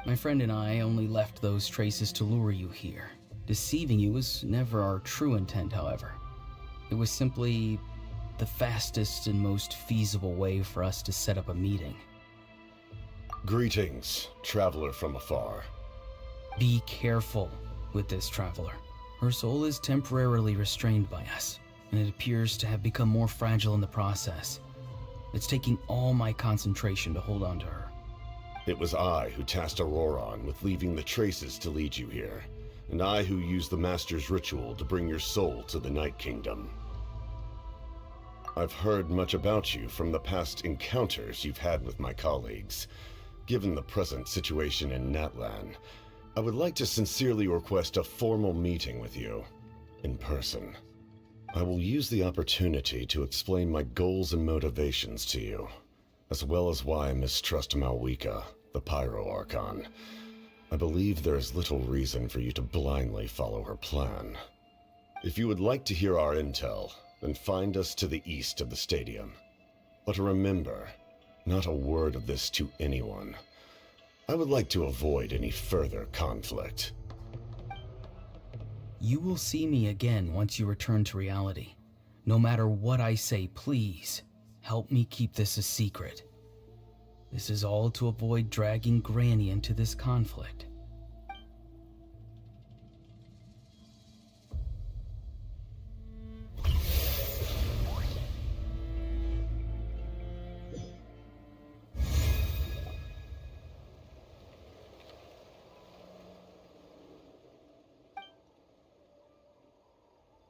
My friend and I only left those traces to lure you here. Deceiving you was never our true intent, however. It was simply the fastest and most feasible way for us to set up a meeting. Greetings, traveler from afar. Be careful with this traveler. Her soul is temporarily restrained by us, and it appears to have become more fragile in the process. It's taking all my concentration to hold on to her. It was I who tasked Auroron with leaving the traces to lead you here, and I who used the Master's ritual to bring your soul to the Night Kingdom. I've heard much about you from the past encounters you've had with my colleagues. Given the present situation in Natlan, I would like to sincerely request a formal meeting with you, in person. I will use the opportunity to explain my goals and motivations to you, as well as why I mistrust Malwika, the Pyro Archon. I believe there is little reason for you to blindly follow her plan. If you would like to hear our intel, then find us to the east of the stadium. But remember, not a word of this to anyone. I would like to avoid any further conflict. You will see me again once you return to reality. No matter what I say, please, help me keep this a secret. This is all to avoid dragging Granny into this conflict.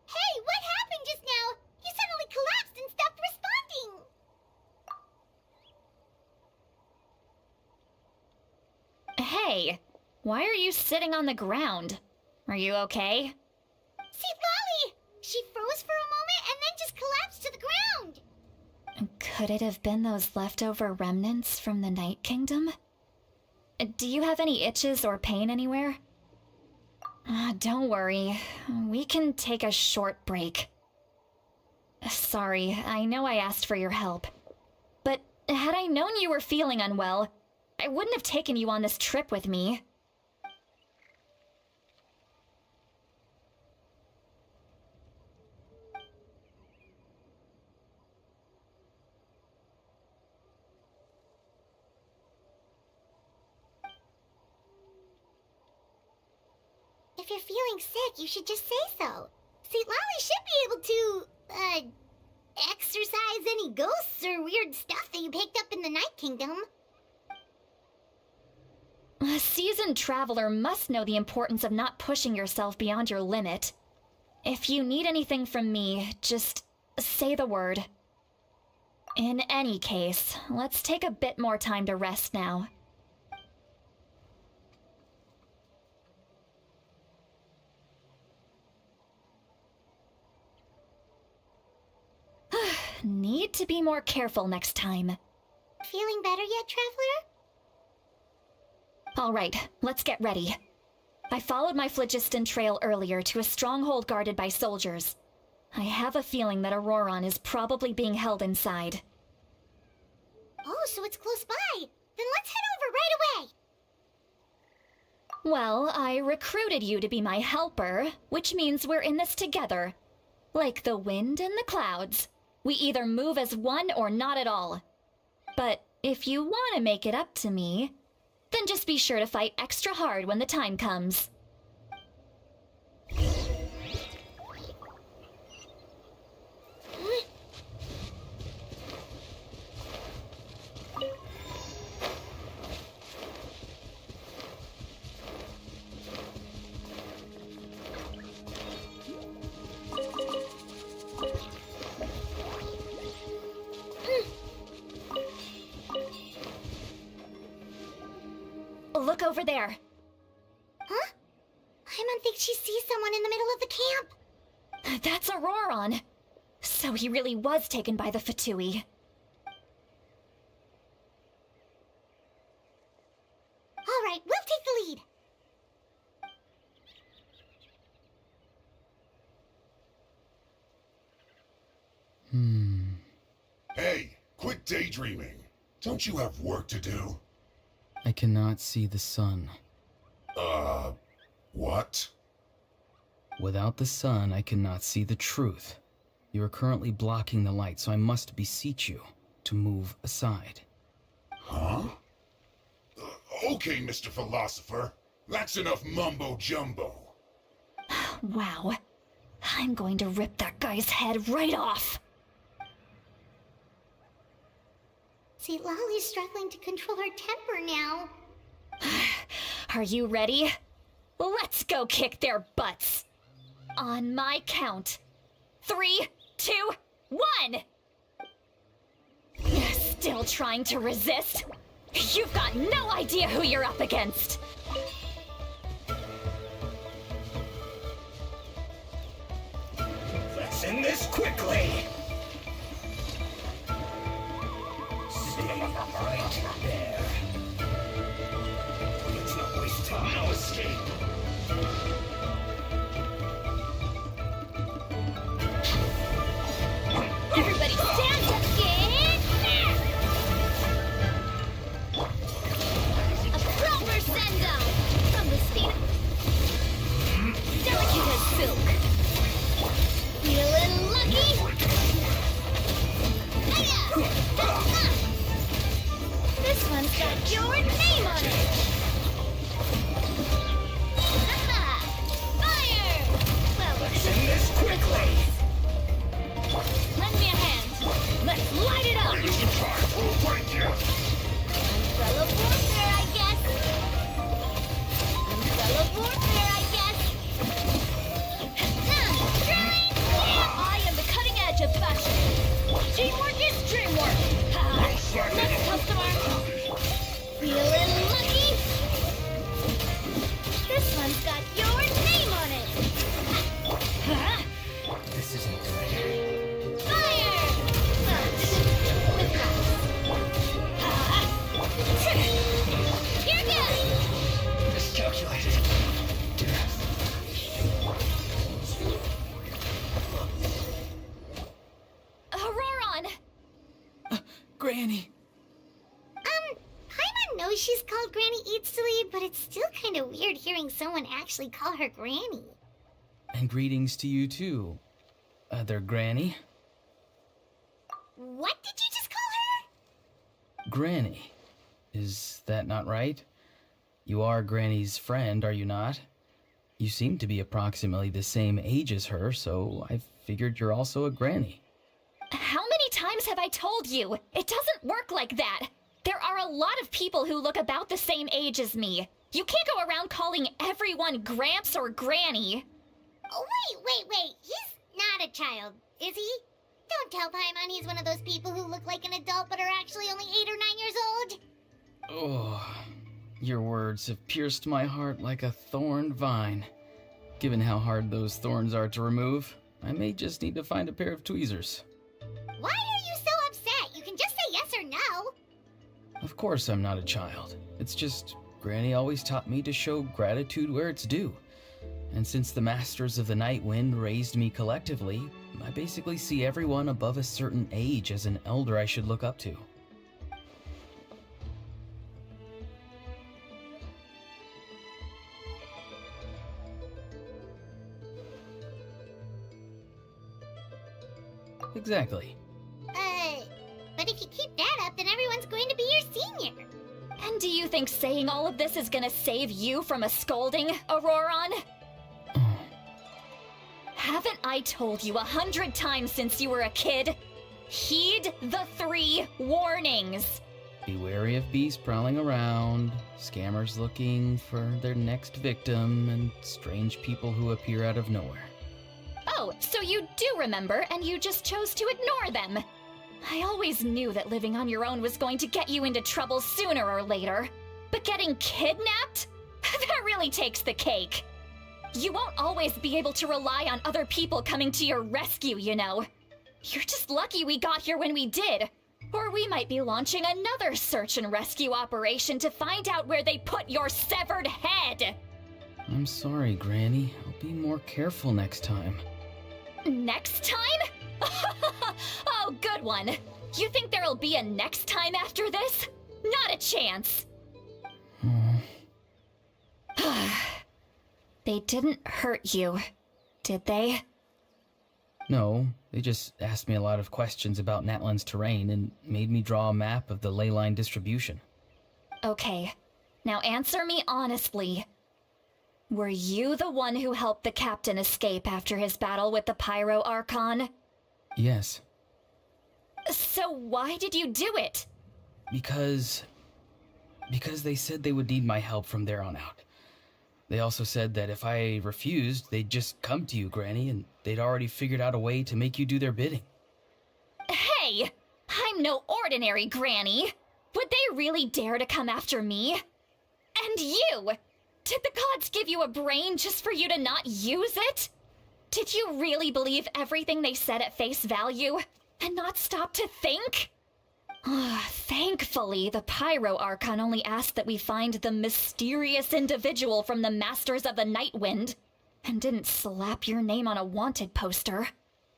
Hey, what happened just now? You suddenly collapsed and stopped responding. Hey, why are you sitting on the ground? Are you okay? See, Lolly! She froze for a moment and then just collapsed to the ground. Could it have been those leftover remnants from the Night Kingdom? Do you have any itches or pain anywhere? Don't worry. We can take a short break. Sorry, I know I asked for your help. But had I known you were feeling unwell, I wouldn't have taken you on this trip with me. If you're feeling sick, you should just say so. St. Lolly should be able to, exorcise any ghosts or weird stuff that you picked up in the Night Kingdom. A seasoned traveler must know the importance of not pushing yourself beyond your limit. If you need anything from me, just say the word. In any case, let's take a bit more time to rest now. Need to be more careful next time. Feeling better yet, Traveler? All right, let's get ready. I followed my phlogiston trail earlier to a stronghold guarded by soldiers. I have a feeling that Auroron is probably being held inside. Oh, so it's close by. Then let's head over right away. Well, I recruited you to be my helper, which means we're in this together. Like the wind and the clouds. We either move as one or not at all. But if you want to make it up to me, then just be sure to fight extra hard when the time comes. Look over there. Huh? Paimon thinks she sees someone in the middle of the camp. That's Auroron. So he really was taken by the Fatui. All right, we'll take the lead. Hey, quit daydreaming. Don't you have work to do? I cannot see the sun. What? Without the sun, I cannot see the truth. You are currently blocking the light, so I must beseech you to move aside. Huh? Okay, Mr. Philosopher. That's enough mumbo-jumbo. Wow. I'm going to rip that guy's head right off. St. Lolly's struggling to control her temper now. Are you ready? Let's go kick their butts. On my count. 3, 2, 1! Still trying to resist? You've got no idea who you're up against. Let's end this quickly! Stay right there. Let's not waste time. No escape! Everybody stand up, A proper send-up from the speed. Delicate as silk. Feeling lucky? Hiya! This one's got your name on it. Fire! Well, Let's end this quickly! lend me a hand. Let's light it up. Raise the tide, we'll break you! Fellow warfare, I guess. Fellow warfare, I guess. I am the cutting edge of fashion. Teamwork is dreamwork. Next customer. Feeling lucky? This one's got your name on it. This isn't good. Fire! With You're good! Miscalculated. Auroron! Granny! Paimon knows she's called Granny Eats to Lead, but it's still kind of weird hearing someone actually call her Granny. And greetings to you too, other Granny. What did you just call her? Granny. Is that not right? You are Granny's friend, are you not? You seem to be approximately the same age as her, so I figured you're also a granny. How many times have I told you? It doesn't work like that. There are a lot of people who look about the same age as me. You can't go around calling everyone Gramps or Granny. Oh, wait. He's not a child, is he? Don't tell Paimon he's one of those people who look like an adult but are actually only 8 or 9 years old. Oh, your words have pierced my heart like a thorned vine. Given how hard those thorns are to remove, I may just need to find a pair of tweezers. Why are you so upset? You can just say yes or no. Of course I'm not a child. It's just Granny always taught me to show gratitude where it's due. And since the Masters of the Night Wind raised me collectively, I basically see everyone above a certain age as an elder I should look up to. Exactly. But if you keep that up, then everyone's going to be your senior. And do you think saying all of this is gonna save you from a scolding, Auroron? Haven't I told you 100 times since you were a kid? Heed the 3 warnings. Be wary of beasts prowling around, scammers looking for their next victim, and strange people who appear out of nowhere. Oh, so you do remember, and you just chose to ignore them. I always knew that living on your own was going to get you into trouble sooner or later. But getting kidnapped? That really takes the cake. You won't always be able to rely on other people coming to your rescue, you know. You're just lucky we got here when we did. Or we might be launching another search and rescue operation to find out where they put your severed head. I'm sorry, Granny. I'll be more careful next time. Next time? Oh, good one. You think there'll be a next time after this? Not a chance. They didn't hurt you, did they? No, they just asked me a lot of questions about Natlan's terrain and made me draw a map of the ley line distribution. Okay, now answer me honestly. Were you the one who helped the captain escape after his battle with the Pyro Archon? Yes. So why did you do it? Because they said they would need my help from there on out. They also said that if I refused, they'd just come to you, Granny, and they'd already figured out a way to make you do their bidding. Hey! I'm no ordinary Granny! Would they really dare to come after me? And you! Did the gods give you a brain just for you to not use it? Did you really believe everything they said at face value, and not stop to think? Thankfully, the Pyro Archon only asked that we find the mysterious individual from the Masters of the Night Wind, and didn't slap your name on a wanted poster.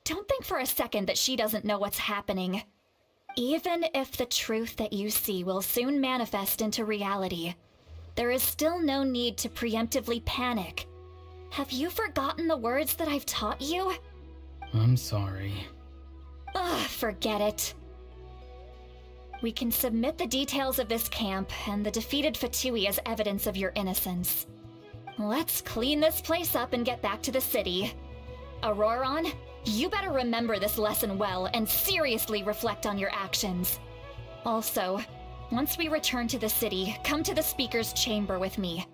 Don't think for a second that she doesn't know what's happening. Even if the truth that you see will soon manifest into reality, there is still no need to preemptively panic. Have you forgotten the words that I've taught you? I'm sorry. Forget it. We can submit the details of this camp and the defeated Fatui as evidence of your innocence. Let's clean this place up and get back to the city. Auroron, you better remember this lesson well and seriously reflect on your actions. Also, once we return to the city, come to the speaker's chamber with me.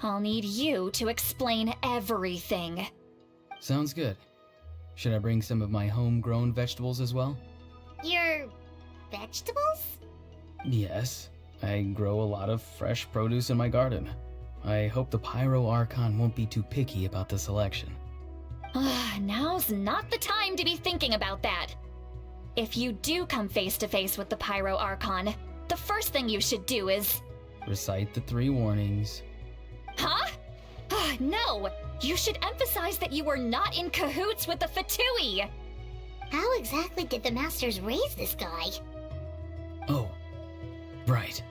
I'll need you to explain everything. Sounds good. Should I bring some of my homegrown vegetables as well? Your vegetables? Yes. I grow a lot of fresh produce in my garden. I hope the Pyro Archon won't be too picky about the selection. Now's not the time to be thinking about that. If you do come face to face with the Pyro Archon, the first thing you should do is... Recite the 3 warnings. Huh? No! You should emphasize that you were not in cahoots with the Fatui! How exactly did the Masters raise this guy? Oh, right.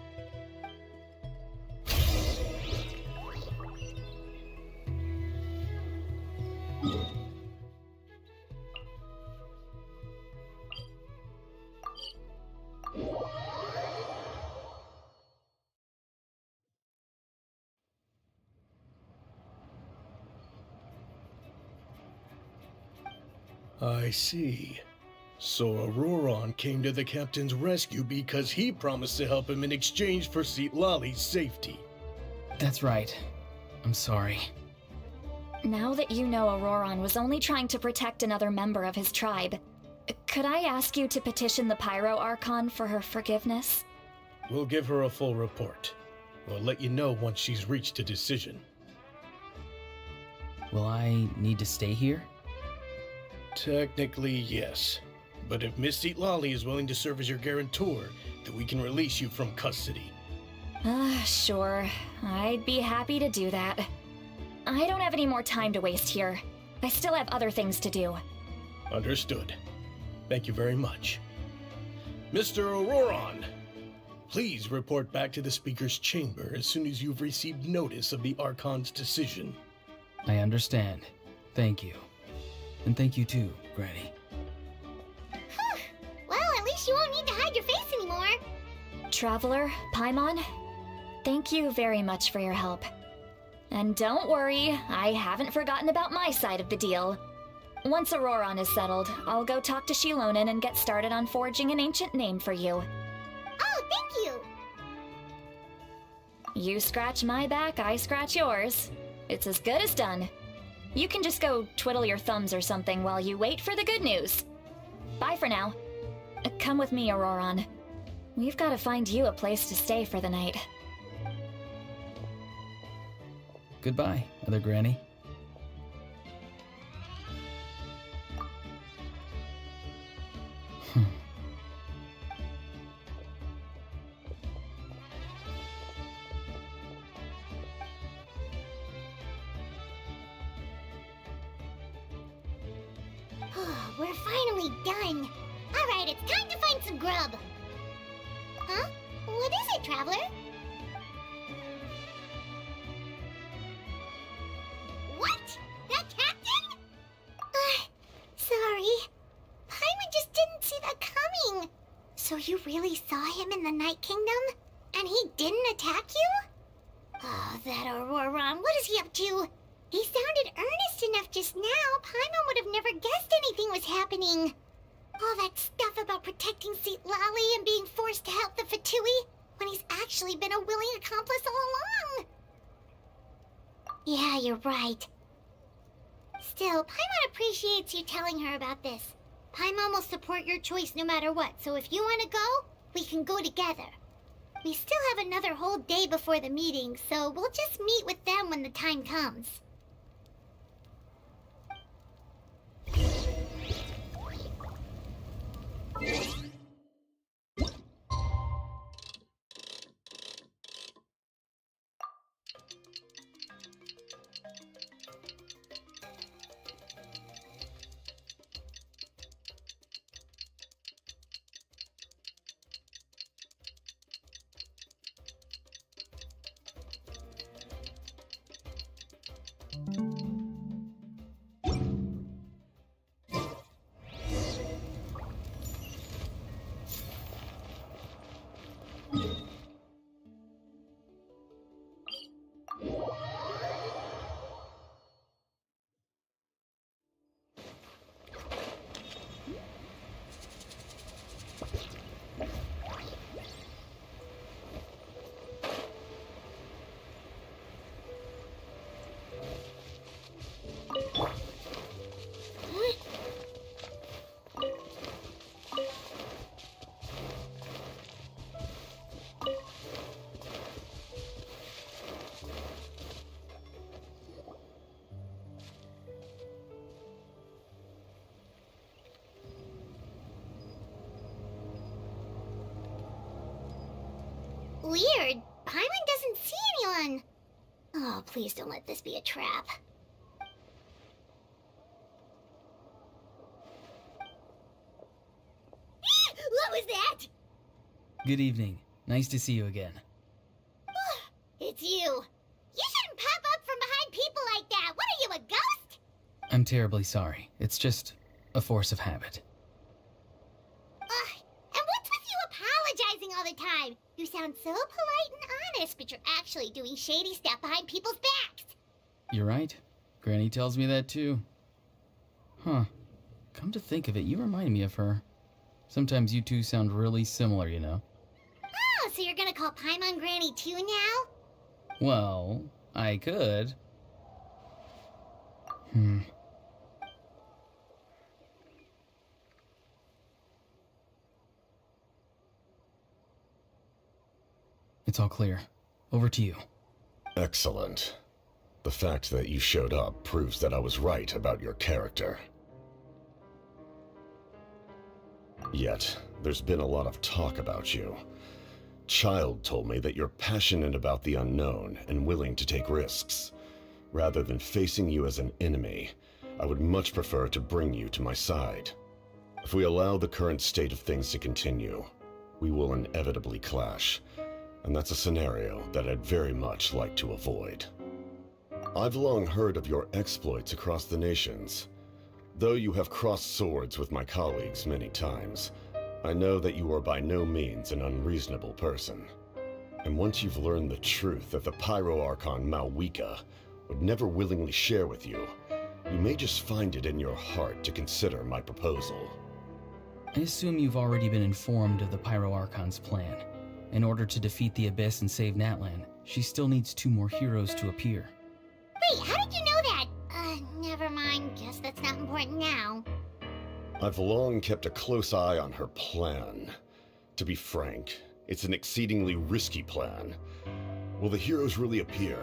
I see. So Auroron came to the captain's rescue because he promised to help him in exchange for Lali's safety. That's right. I'm sorry. Now that you know Auroron was only trying to protect another member of his tribe, could I ask you to petition the Pyro Archon for her forgiveness? We'll give her a full report. We'll let you know once she's reached a decision. Will I need to stay here? Technically, yes. But if Miss Lali is willing to serve as your guarantor, then we can release you from custody. Sure. I'd be happy to do that. I don't have any more time to waste here. I still have other things to do. Understood. Thank you very much. Mr. Auroron, please report back to the Speaker's chamber as soon as you've received notice of the Archon's decision. I understand. Thank you. And thank you too, Granny. Well, at least you won't need to hide your face anymore. Traveler, Paimon, thank you very much for your help. And don't worry, I haven't forgotten about my side of the deal. Once Auroron is settled, I'll go talk to Shilonen and get started on forging an ancient name for you. Oh, thank you. You scratch my back, I scratch yours. It's as good as done. You can just go twiddle your thumbs or something while you wait for the good news. Bye for now. Come with me, Auroron. We've got to find you a place to stay for the night. Goodbye, Other Granny. We're finally done. All right, it's time to find some grub. Huh? What is it, Traveler? What? That captain? Sorry. Paimon just didn't see that coming. So you really saw him in the Night Kingdom? And he didn't attack you? Oh, that Auroron, what is he up to? He sounded earnest enough just now. Paimon would have never guessed anything was happening. All that stuff about protecting Lali and being forced to help the Fatui when he's actually been a willing accomplice all along. Yeah, you're right. Still, Paimon appreciates you telling her about this. Paimon will support your choice no matter what, so if you want to go, we can go together. We still have another whole day before the meeting, so we'll just meet with them when the time comes. Weird. Paimon doesn't see anyone. Oh, please don't let this be a trap. What was that? Good evening. Nice to see you again. It's you. You shouldn't pop up from behind people like that. What are you, a ghost? I'm terribly sorry. It's just a force of habit. And what's with you apologizing all the time? You sound so polite and honest, but you're actually doing shady stuff behind people's backs. You're right. Granny tells me that too. Huh. Come to think of it, you remind me of her. Sometimes you two sound really similar, you know. Oh, so you're gonna call Paimon Granny too now? Well, I could. It's all clear. Over to you. Excellent. The fact that you showed up proves that I was right about your character. Yet, there's been a lot of talk about you. Child told me that you're passionate about the unknown and willing to take risks. Rather than facing you as an enemy, I would much prefer to bring you to my side. If we allow the current state of things to continue, we will inevitably clash, and that's a scenario that I'd very much like to avoid. I've long heard of your exploits across the nations. Though you have crossed swords with my colleagues many times, I know that you are by no means an unreasonable person. And once you've learned the truth that the Pyro Archon Malwika would never willingly share with you, you may just find it in your heart to consider my proposal. I assume you've already been informed of the Pyro Archon's plan. In order to defeat the Abyss and save Natlan, she still needs 2 more heroes to appear. Wait, how did you know that? Never mind. Guess that's not important now. I've long kept a close eye on her plan. To be frank, it's an exceedingly risky plan. Will the heroes really appear?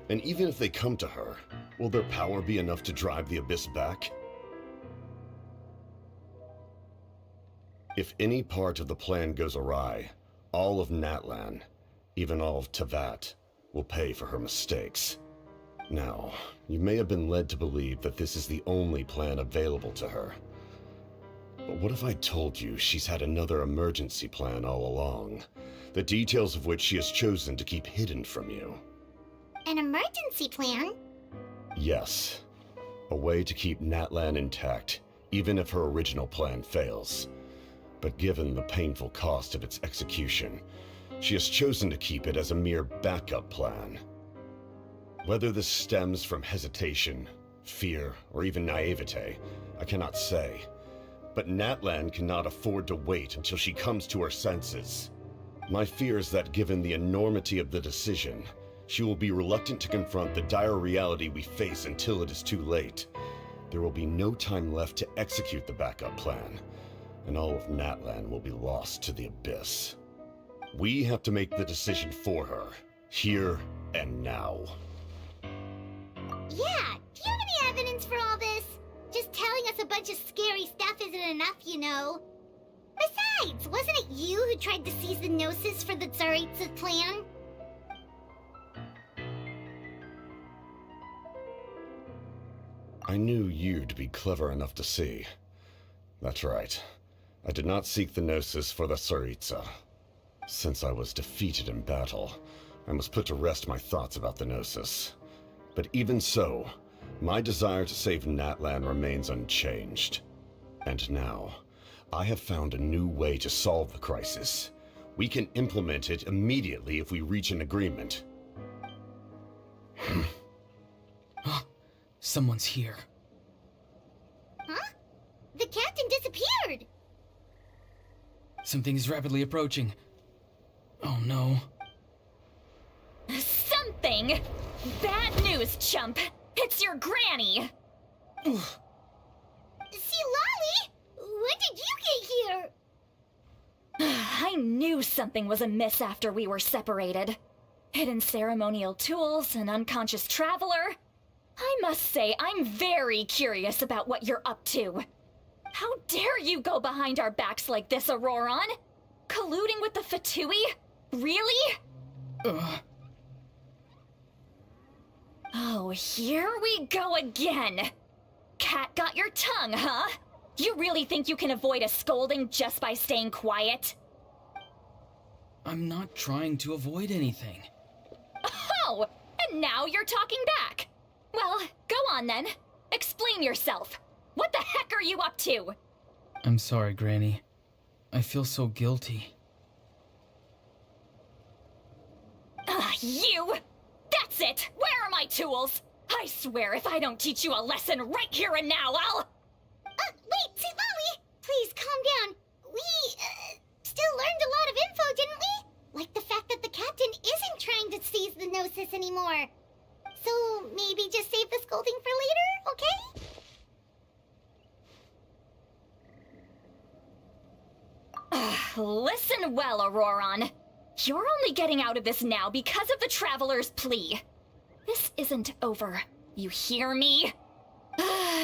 And even if they come to her, will their power be enough to drive the Abyss back? If any part of the plan goes awry, all of Natlan, even all of Tevat, will pay for her mistakes. Now, you may have been led to believe that this is the only plan available to her. But what if I told you she's had another emergency plan all along, the details of which she has chosen to keep hidden from you? An emergency plan? Yes. A way to keep Natlan intact, even if her original plan fails. But given the painful cost of its execution, she has chosen to keep it as a mere backup plan. Whether this stems from hesitation, fear, or even naivete, I cannot say. But Natlan cannot afford to wait until she comes to her senses. My fear is that given the enormity of the decision, she will be reluctant to confront the dire reality we face until it is too late. There will be no time left to execute the backup plan, and all of Natlan will be lost to the Abyss. We have to make the decision for her, here and now. Yeah, do you have any evidence for all this? Just telling us a bunch of scary stuff isn't enough, you know. Besides, wasn't it you who tried to seize the Gnosis for the Tsaritsa's plan? I knew you to be clever enough to see. That's right. I did not seek the Gnosis for the Tsaritsa. Since I was defeated in battle, I must put to rest my thoughts about the Gnosis. But even so, my desire to save Natlan remains unchanged. And now, I have found a new way to solve the crisis. We can implement it immediately if we reach an agreement. Someone's here. Huh? The captain disappeared! Something is rapidly approaching. Oh no. Something? Bad news, chump! It's your granny! See, Lolly? When did you get here? I knew something was amiss after we were separated. Hidden ceremonial tools, an unconscious traveler. I must say, I'm very curious about what you're up to. How dare you go behind our backs like this, Auroron? Colluding with the Fatui? Really? Oh, here we go again. Cat got your tongue, huh? You really think you can avoid a scolding just by staying quiet? I'm not trying to avoid anything. Oh, and now you're talking back. Well, go on then. Explain yourself. What the heck are you up to? I'm sorry, Granny. I feel so guilty. You! That's it! Where are my tools? I swear if I don't teach you a lesson right here and now, I'll... Wait, this anymore. So maybe just save the scolding for later, okay? Listen well, Auroron. You're only getting out of this now because of the Traveler's plea. This isn't over. You hear me?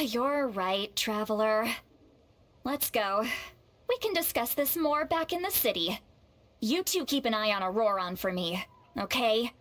You're right, Traveler. Let's go. We can discuss this more back in the city. You two keep an eye on Auroron for me, okay?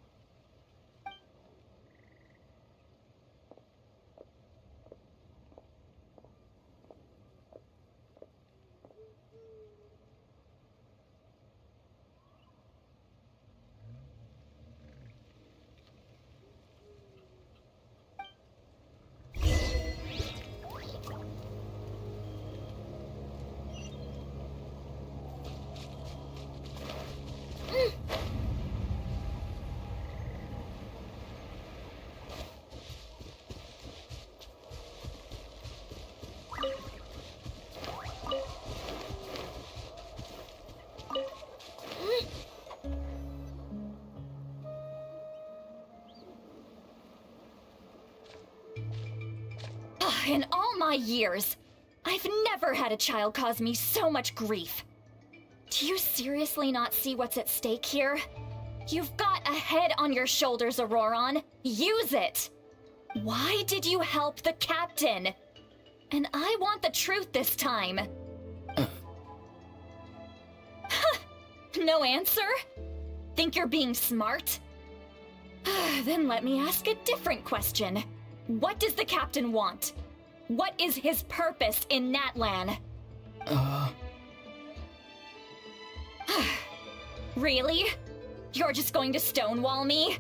In all my years, I've never had a child cause me so much grief. Do you seriously not see what's at stake here? You've got a head on your shoulders, Auroron. Use it! Why did you help the captain? And I want the truth this time. No answer? Think you're being smart? Then let me ask a different question. What does the captain want? What is his purpose in Natlan? Really? You're just going to stonewall me?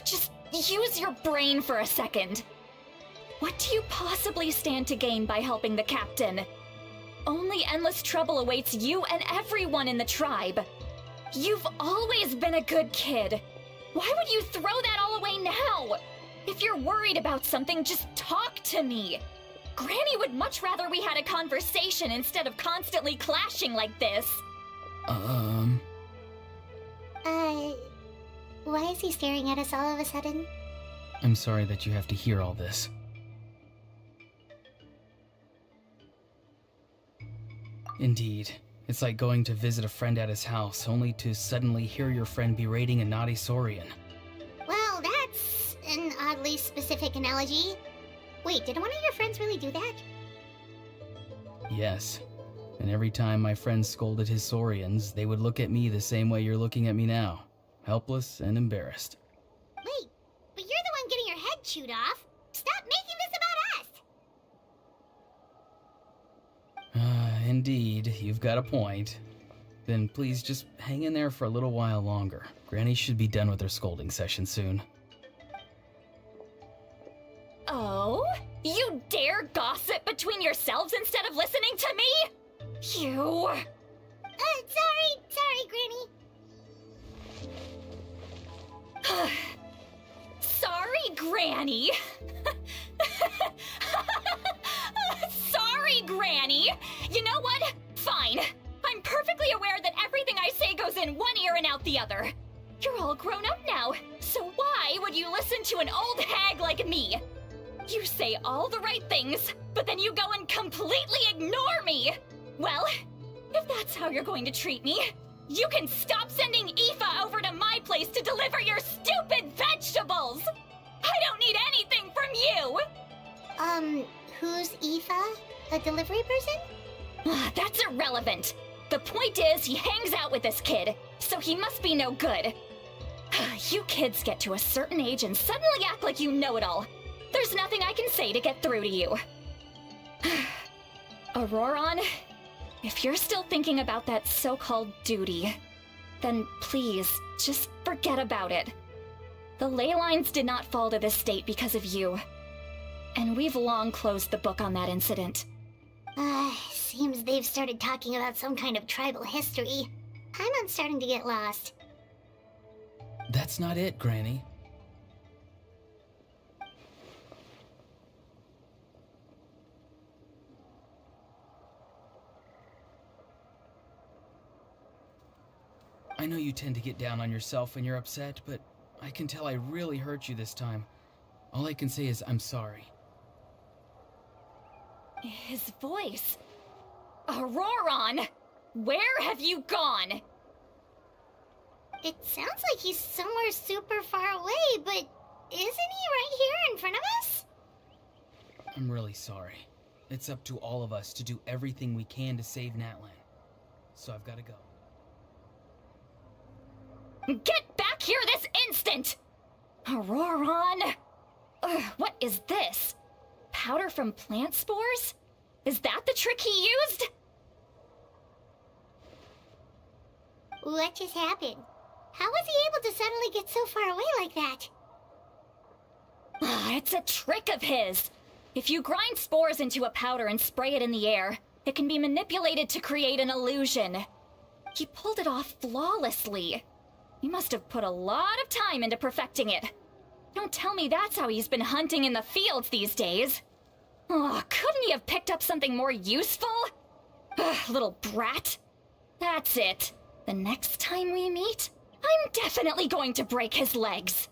Just use your brain for a second. What do you possibly stand to gain by helping the captain? Only endless trouble awaits you and everyone in the tribe. You've always been a good kid. Why would you throw that all away now? If you're worried about something, just talk to me. Granny would much rather we had a conversation instead of constantly clashing like this. Why is he staring at us all of a sudden? I'm sorry that you have to hear all this. Indeed. It's like going to visit a friend at his house, only to suddenly hear your friend berating a naughty Saurian. Well, that's an oddly specific analogy. Wait, did one of your friends really do that? Yes. And every time my friend scolded his Saurians, they would look at me the same way you're looking at me now. Helpless and embarrassed. Wait, but you're the one getting your head chewed off. Stop making this about us! Indeed, you've got a point. Then please just hang in there for a little while longer. Granny should be done with her scolding session soon. Oh? You dare gossip between yourselves instead of listening to me? You... Sorry, Granny. Sorry, Granny. Sorry, Granny. You know what? Fine. I'm perfectly aware that everything I say goes in one ear and out the other. You're all grown up now, so why would you listen to an old hag like me? You say all the right things, but then you go and completely ignore me. Well, if that's how you're going to treat me, you can stop sending Aoife over to my place to deliver your stupid vegetables! I don't need anything from you! Who's Aoife? A delivery person? That's irrelevant. The point is, he hangs out with this kid, so he must be no good. You kids get to a certain age and suddenly act like you know it all. There's nothing I can say to get through to you. Auroron, if you're still thinking about that so-called duty, then please, just forget about it. The ley lines did not fall to this state because of you. And we've long closed the book on that incident. Seems they've started talking about some kind of tribal history. I'm starting to get lost. That's not it, Granny. I know you tend to get down on yourself when you're upset, but I can tell I really hurt you this time. All I can say is I'm sorry. His voice. Auroron! Where have you gone? It sounds like he's somewhere super far away, but isn't he right here in front of us? I'm really sorry. It's up to all of us to do everything we can to save Natlan. So I've got to go. Get back here this instant! Auroron! Ugh, what is this? Powder from plant spores? Is that the trick he used? What just happened? How was he able to suddenly get so far away like that? It's a trick of his. If you grind spores into a powder and spray it in the air, it can be manipulated to create an illusion. He pulled it off flawlessly. He must have put a lot of time into perfecting it. Don't tell me that's how he's been hunting in the fields these days. Oh, couldn't he have picked up something more useful? Ugh, little brat. That's it. The next time we meet, I'm definitely going to break his legs.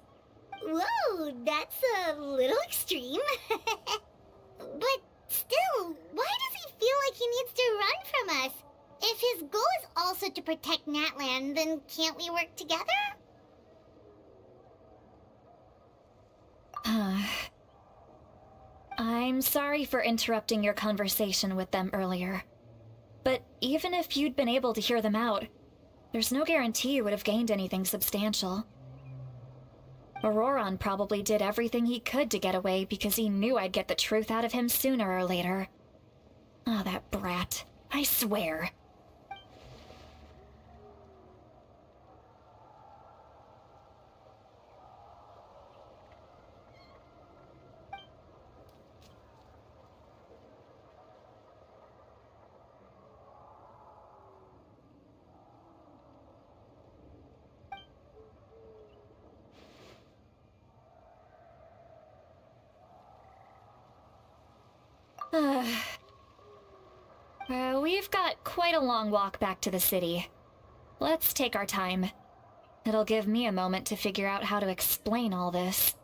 Whoa, that's a little extreme. But still, why does he feel like he needs to run from us? If his goal is also to protect Natlan, then can't we work together? I'm sorry for interrupting your conversation with them earlier. But even if you'd been able to hear them out, there's no guarantee you would have gained anything substantial. Auroron probably did everything he could to get away because he knew I'd get the truth out of him sooner or later. Oh, that brat. I swear. We've got quite a long walk back to the city. Let's take our time. It'll give me a moment to figure out how to explain all this.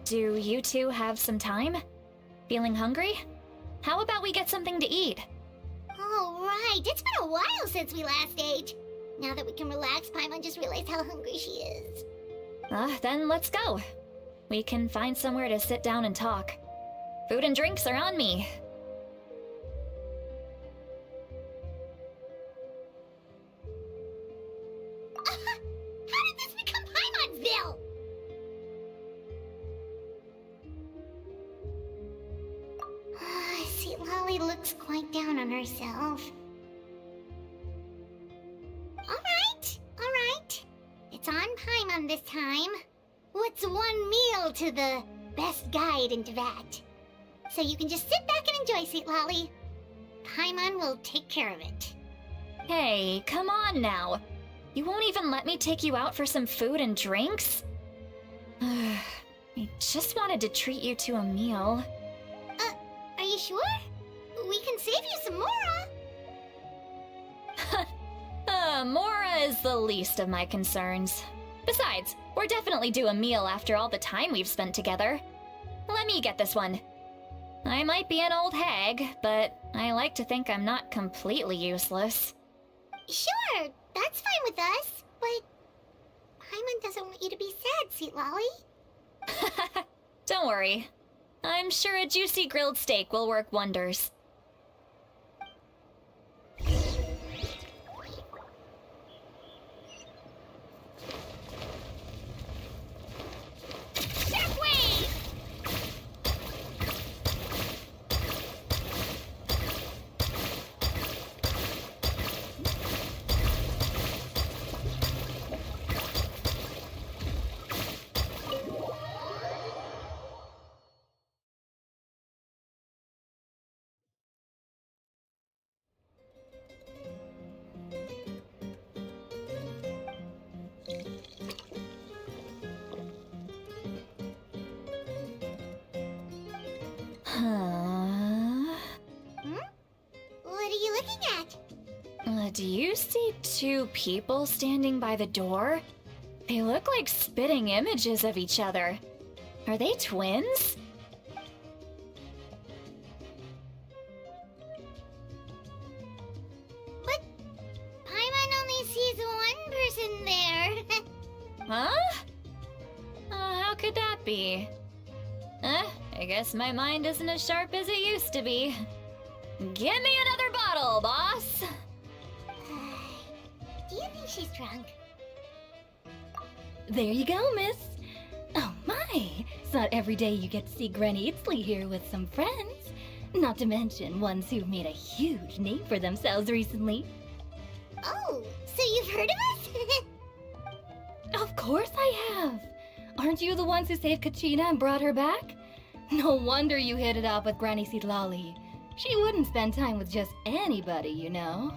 Do you two have some time? Feeling hungry? How about we get something to eat? Oh, right. It's been a while since we last ate. Now that we can relax, Paimon just realized how hungry she is. Then let's go. We can find somewhere to sit down and talk. Food and drinks are on me. How did this become Paimon'sville? See, Lolly looks quite down on herself. Alright. It's on Paimon this time. What's one meal to the best guide into that? So you can just sit back and enjoy, sweet Lolly. Paimon will take care of it. Hey, come on now. You won't even let me take you out for some food and drinks? I just wanted to treat you to a meal. Are you sure? We can save you some Mora. Mora is the least of my concerns. Besides, we're definitely due a meal after all the time we've spent together. Let me get this one. I might be an old hag, but I like to think I'm not completely useless. Sure, that's fine with us, but Paimon doesn't want you to be sad, sweet Lolly. Don't worry. I'm sure a juicy grilled steak will work wonders. Do you see two people standing by the door? They look like spitting images of each other. Are they twins? But Paimon only sees one person there. Huh? How could that be? I guess my mind isn't as sharp as it used to be. Give me another bottle, boss! Do you think she's drunk? There you go, miss. Oh my, it's not every day you get to see Granny Itzley here with some friends. Not to mention ones who've made a huge name for themselves recently. Oh, so you've heard of us? Of course I have. Aren't you the ones who saved Kachina and brought her back? No wonder you hit it off with Granny Sitlali. She wouldn't spend time with just anybody, you know.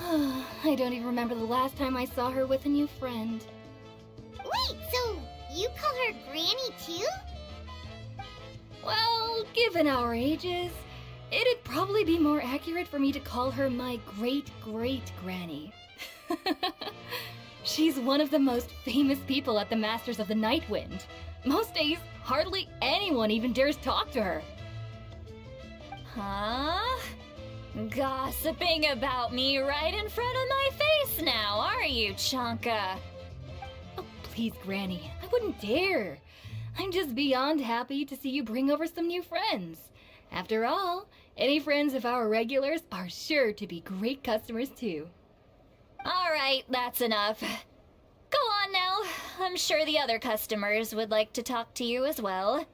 I don't even remember the last time I saw her with a new friend. Wait, so you call her Granny too? Well, given our ages, it'd probably be more accurate for me to call her my great-great-granny. She's one of the most famous people at the Masters of the Nightwind. Most days, hardly anyone even dares talk to her. Huh? Gossiping about me right in front of my face now, are you, Chanka? Oh, please, Granny, I wouldn't dare. I'm just beyond happy to see you bring over some new friends. After all, any friends of our regulars are sure to be great customers too. All right, that's enough. Go on now. I'm sure the other customers would like to talk to you as well.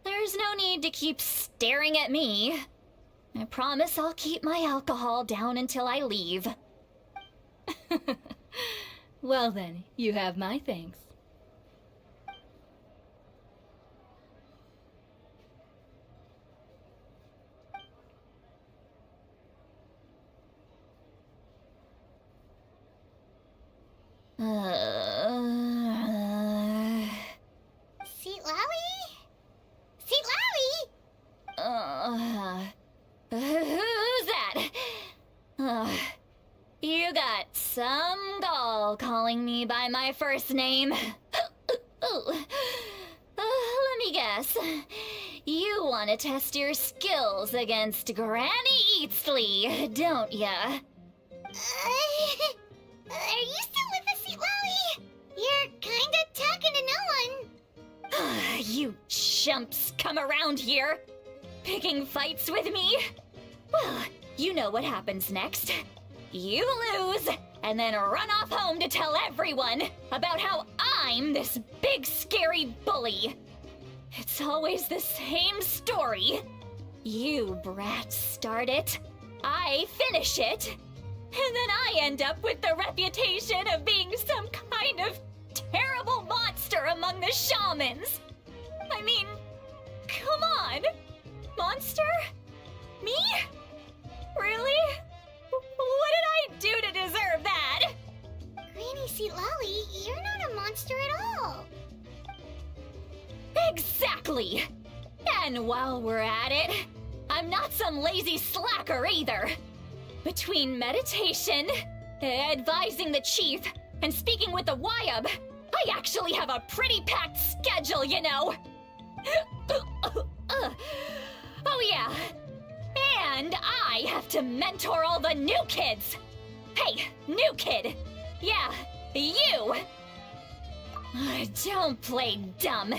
There's no need to keep staring at me. I promise I'll keep my alcohol down until I leave. Well then, you have my thanks. Seatlawi? Seatlawi? Who's that? You got some gall calling me by my first name. Let me guess. You want to test your skills against Granny Eatsley, don't ya? Are you still with us, Seatlawi? You're kinda talking to no one. You chumps come around here, picking fights with me? Well, you know what happens next. You lose, and then run off home to tell everyone about how I'm this big scary bully. It's always the same story. You brats start it, I finish it, and then I end up with the reputation of being some kind of terrible monster among the shamans. I mean, come on. Monster? Me? Really? What did I do to deserve that? Granny Seatlawi, you're not a monster at all. Exactly! And while we're at it, I'm not some lazy slacker either. Between meditation, advising the chief, and speaking with the Wyab, I actually have a pretty packed schedule, you know. Oh yeah. And I have to mentor all the new kids. Hey, new kid. Yeah, you. Don't play dumb.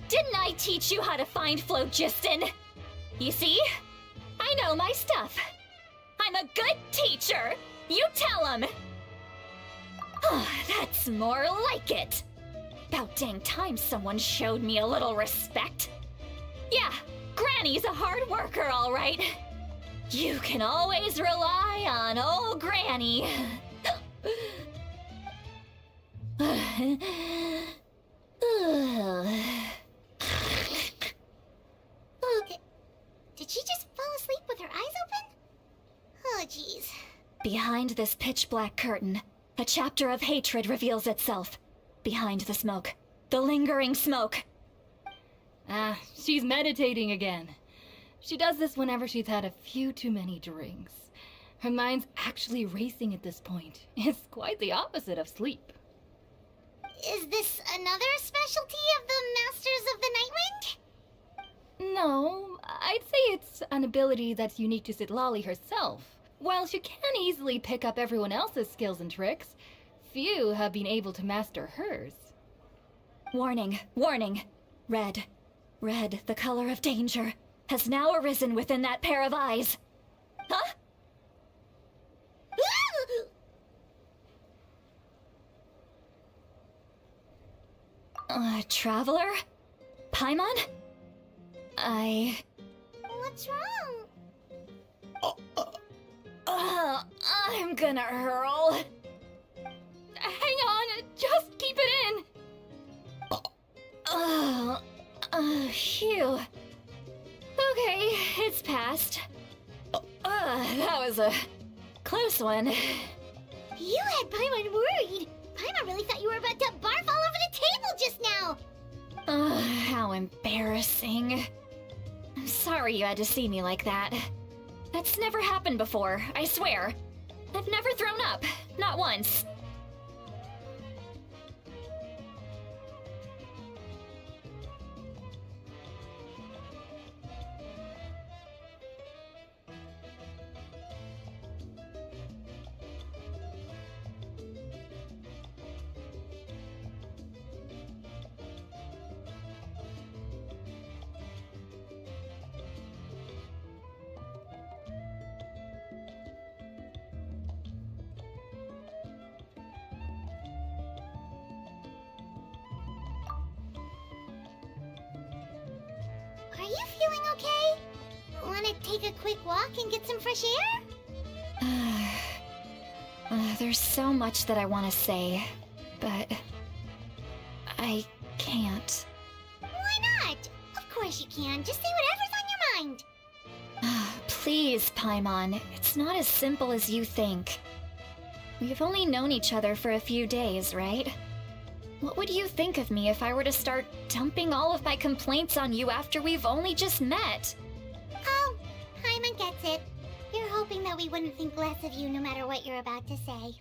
Didn't I teach you how to find phlogiston? You see? I know my stuff. I'm a good teacher. You tell him. That's more like it. About dang time someone showed me a little respect. Yeah, Granny's a hard worker, all right. You can always rely on old Granny. Did she just fall asleep with her eyes open? Oh, jeez. Behind this pitch-black curtain, a chapter of hatred reveals itself. Behind the smoke. The lingering smoke. She's meditating again. She does this whenever she's had a few too many drinks. Her mind's actually racing at this point. It's quite the opposite of sleep. Is this another specialty of the Masters of the Nightwind? No, I'd say it's an ability that's unique to Citlali herself. While she can easily pick up everyone else's skills and tricks, few have been able to master hers. Warning, warning. Red, the color of danger, has now arisen within that pair of eyes. Huh? Traveler? Paimon? What's wrong? I'm gonna hurl. Hang on, just keep it in. Phew. Okay, it's passed. That was a close one. You had Paimon worried. Paimon really thought you were about to barf all over the table just now. How embarrassing. I'm sorry you had to see me like that. That's never happened before, I swear. I've never thrown up, not once. Are you feeling okay? Want to take a quick walk and get some fresh air? There's so much that I want to say, but I can't. Why not? Of course you can. Just say whatever's on your mind. Please, Paimon, it's not as simple as you think. We've only known each other for a few days, right? What would you think of me if I were to start dumping all of my complaints on you after we've only just met? Oh, Paimon gets it. You're hoping that we wouldn't think less of you no matter what you're about to say.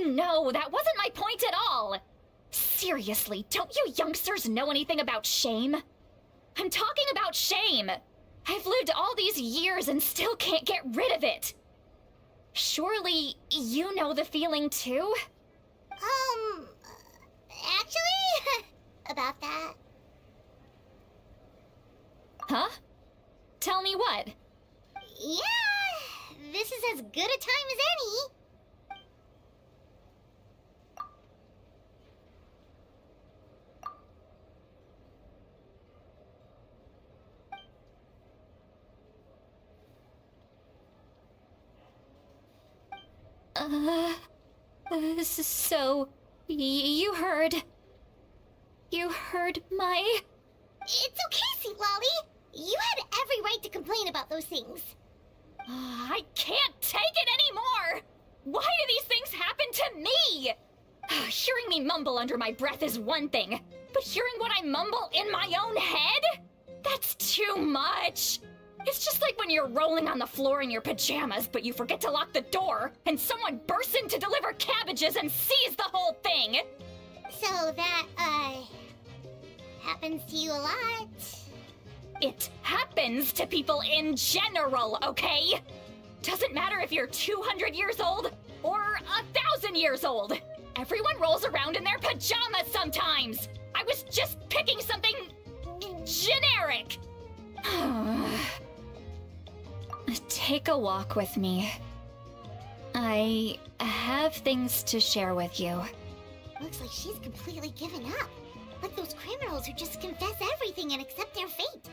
No, that wasn't my point at all! Seriously, don't you youngsters know anything about shame? I'm talking about shame! I've lived all these years and still can't get rid of it! Surely, you know the feeling too? Actually, about that. Huh? Tell me what? Yeah, this is as good a time as any. So, you heard my... It's okay, Sweet Lolly. You had every right to complain about those things. I can't take it anymore! Why do these things happen to me? Hearing me mumble under my breath is one thing, but hearing what I mumble in my own head? That's too much! It's just like when you're rolling on the floor in your pajamas, but you forget to lock the door, and someone bursts in to deliver cabbages and sees the whole thing! So that, happens to you a lot. It happens to people in general, okay? Doesn't matter if you're 200 years old or 1,000 years old. Everyone rolls around in their pajamas sometimes. I was just picking something generic. Take a walk with me. I have things to share with you. Looks like she's completely given up. Like those criminals who just confess everything and accept their fate.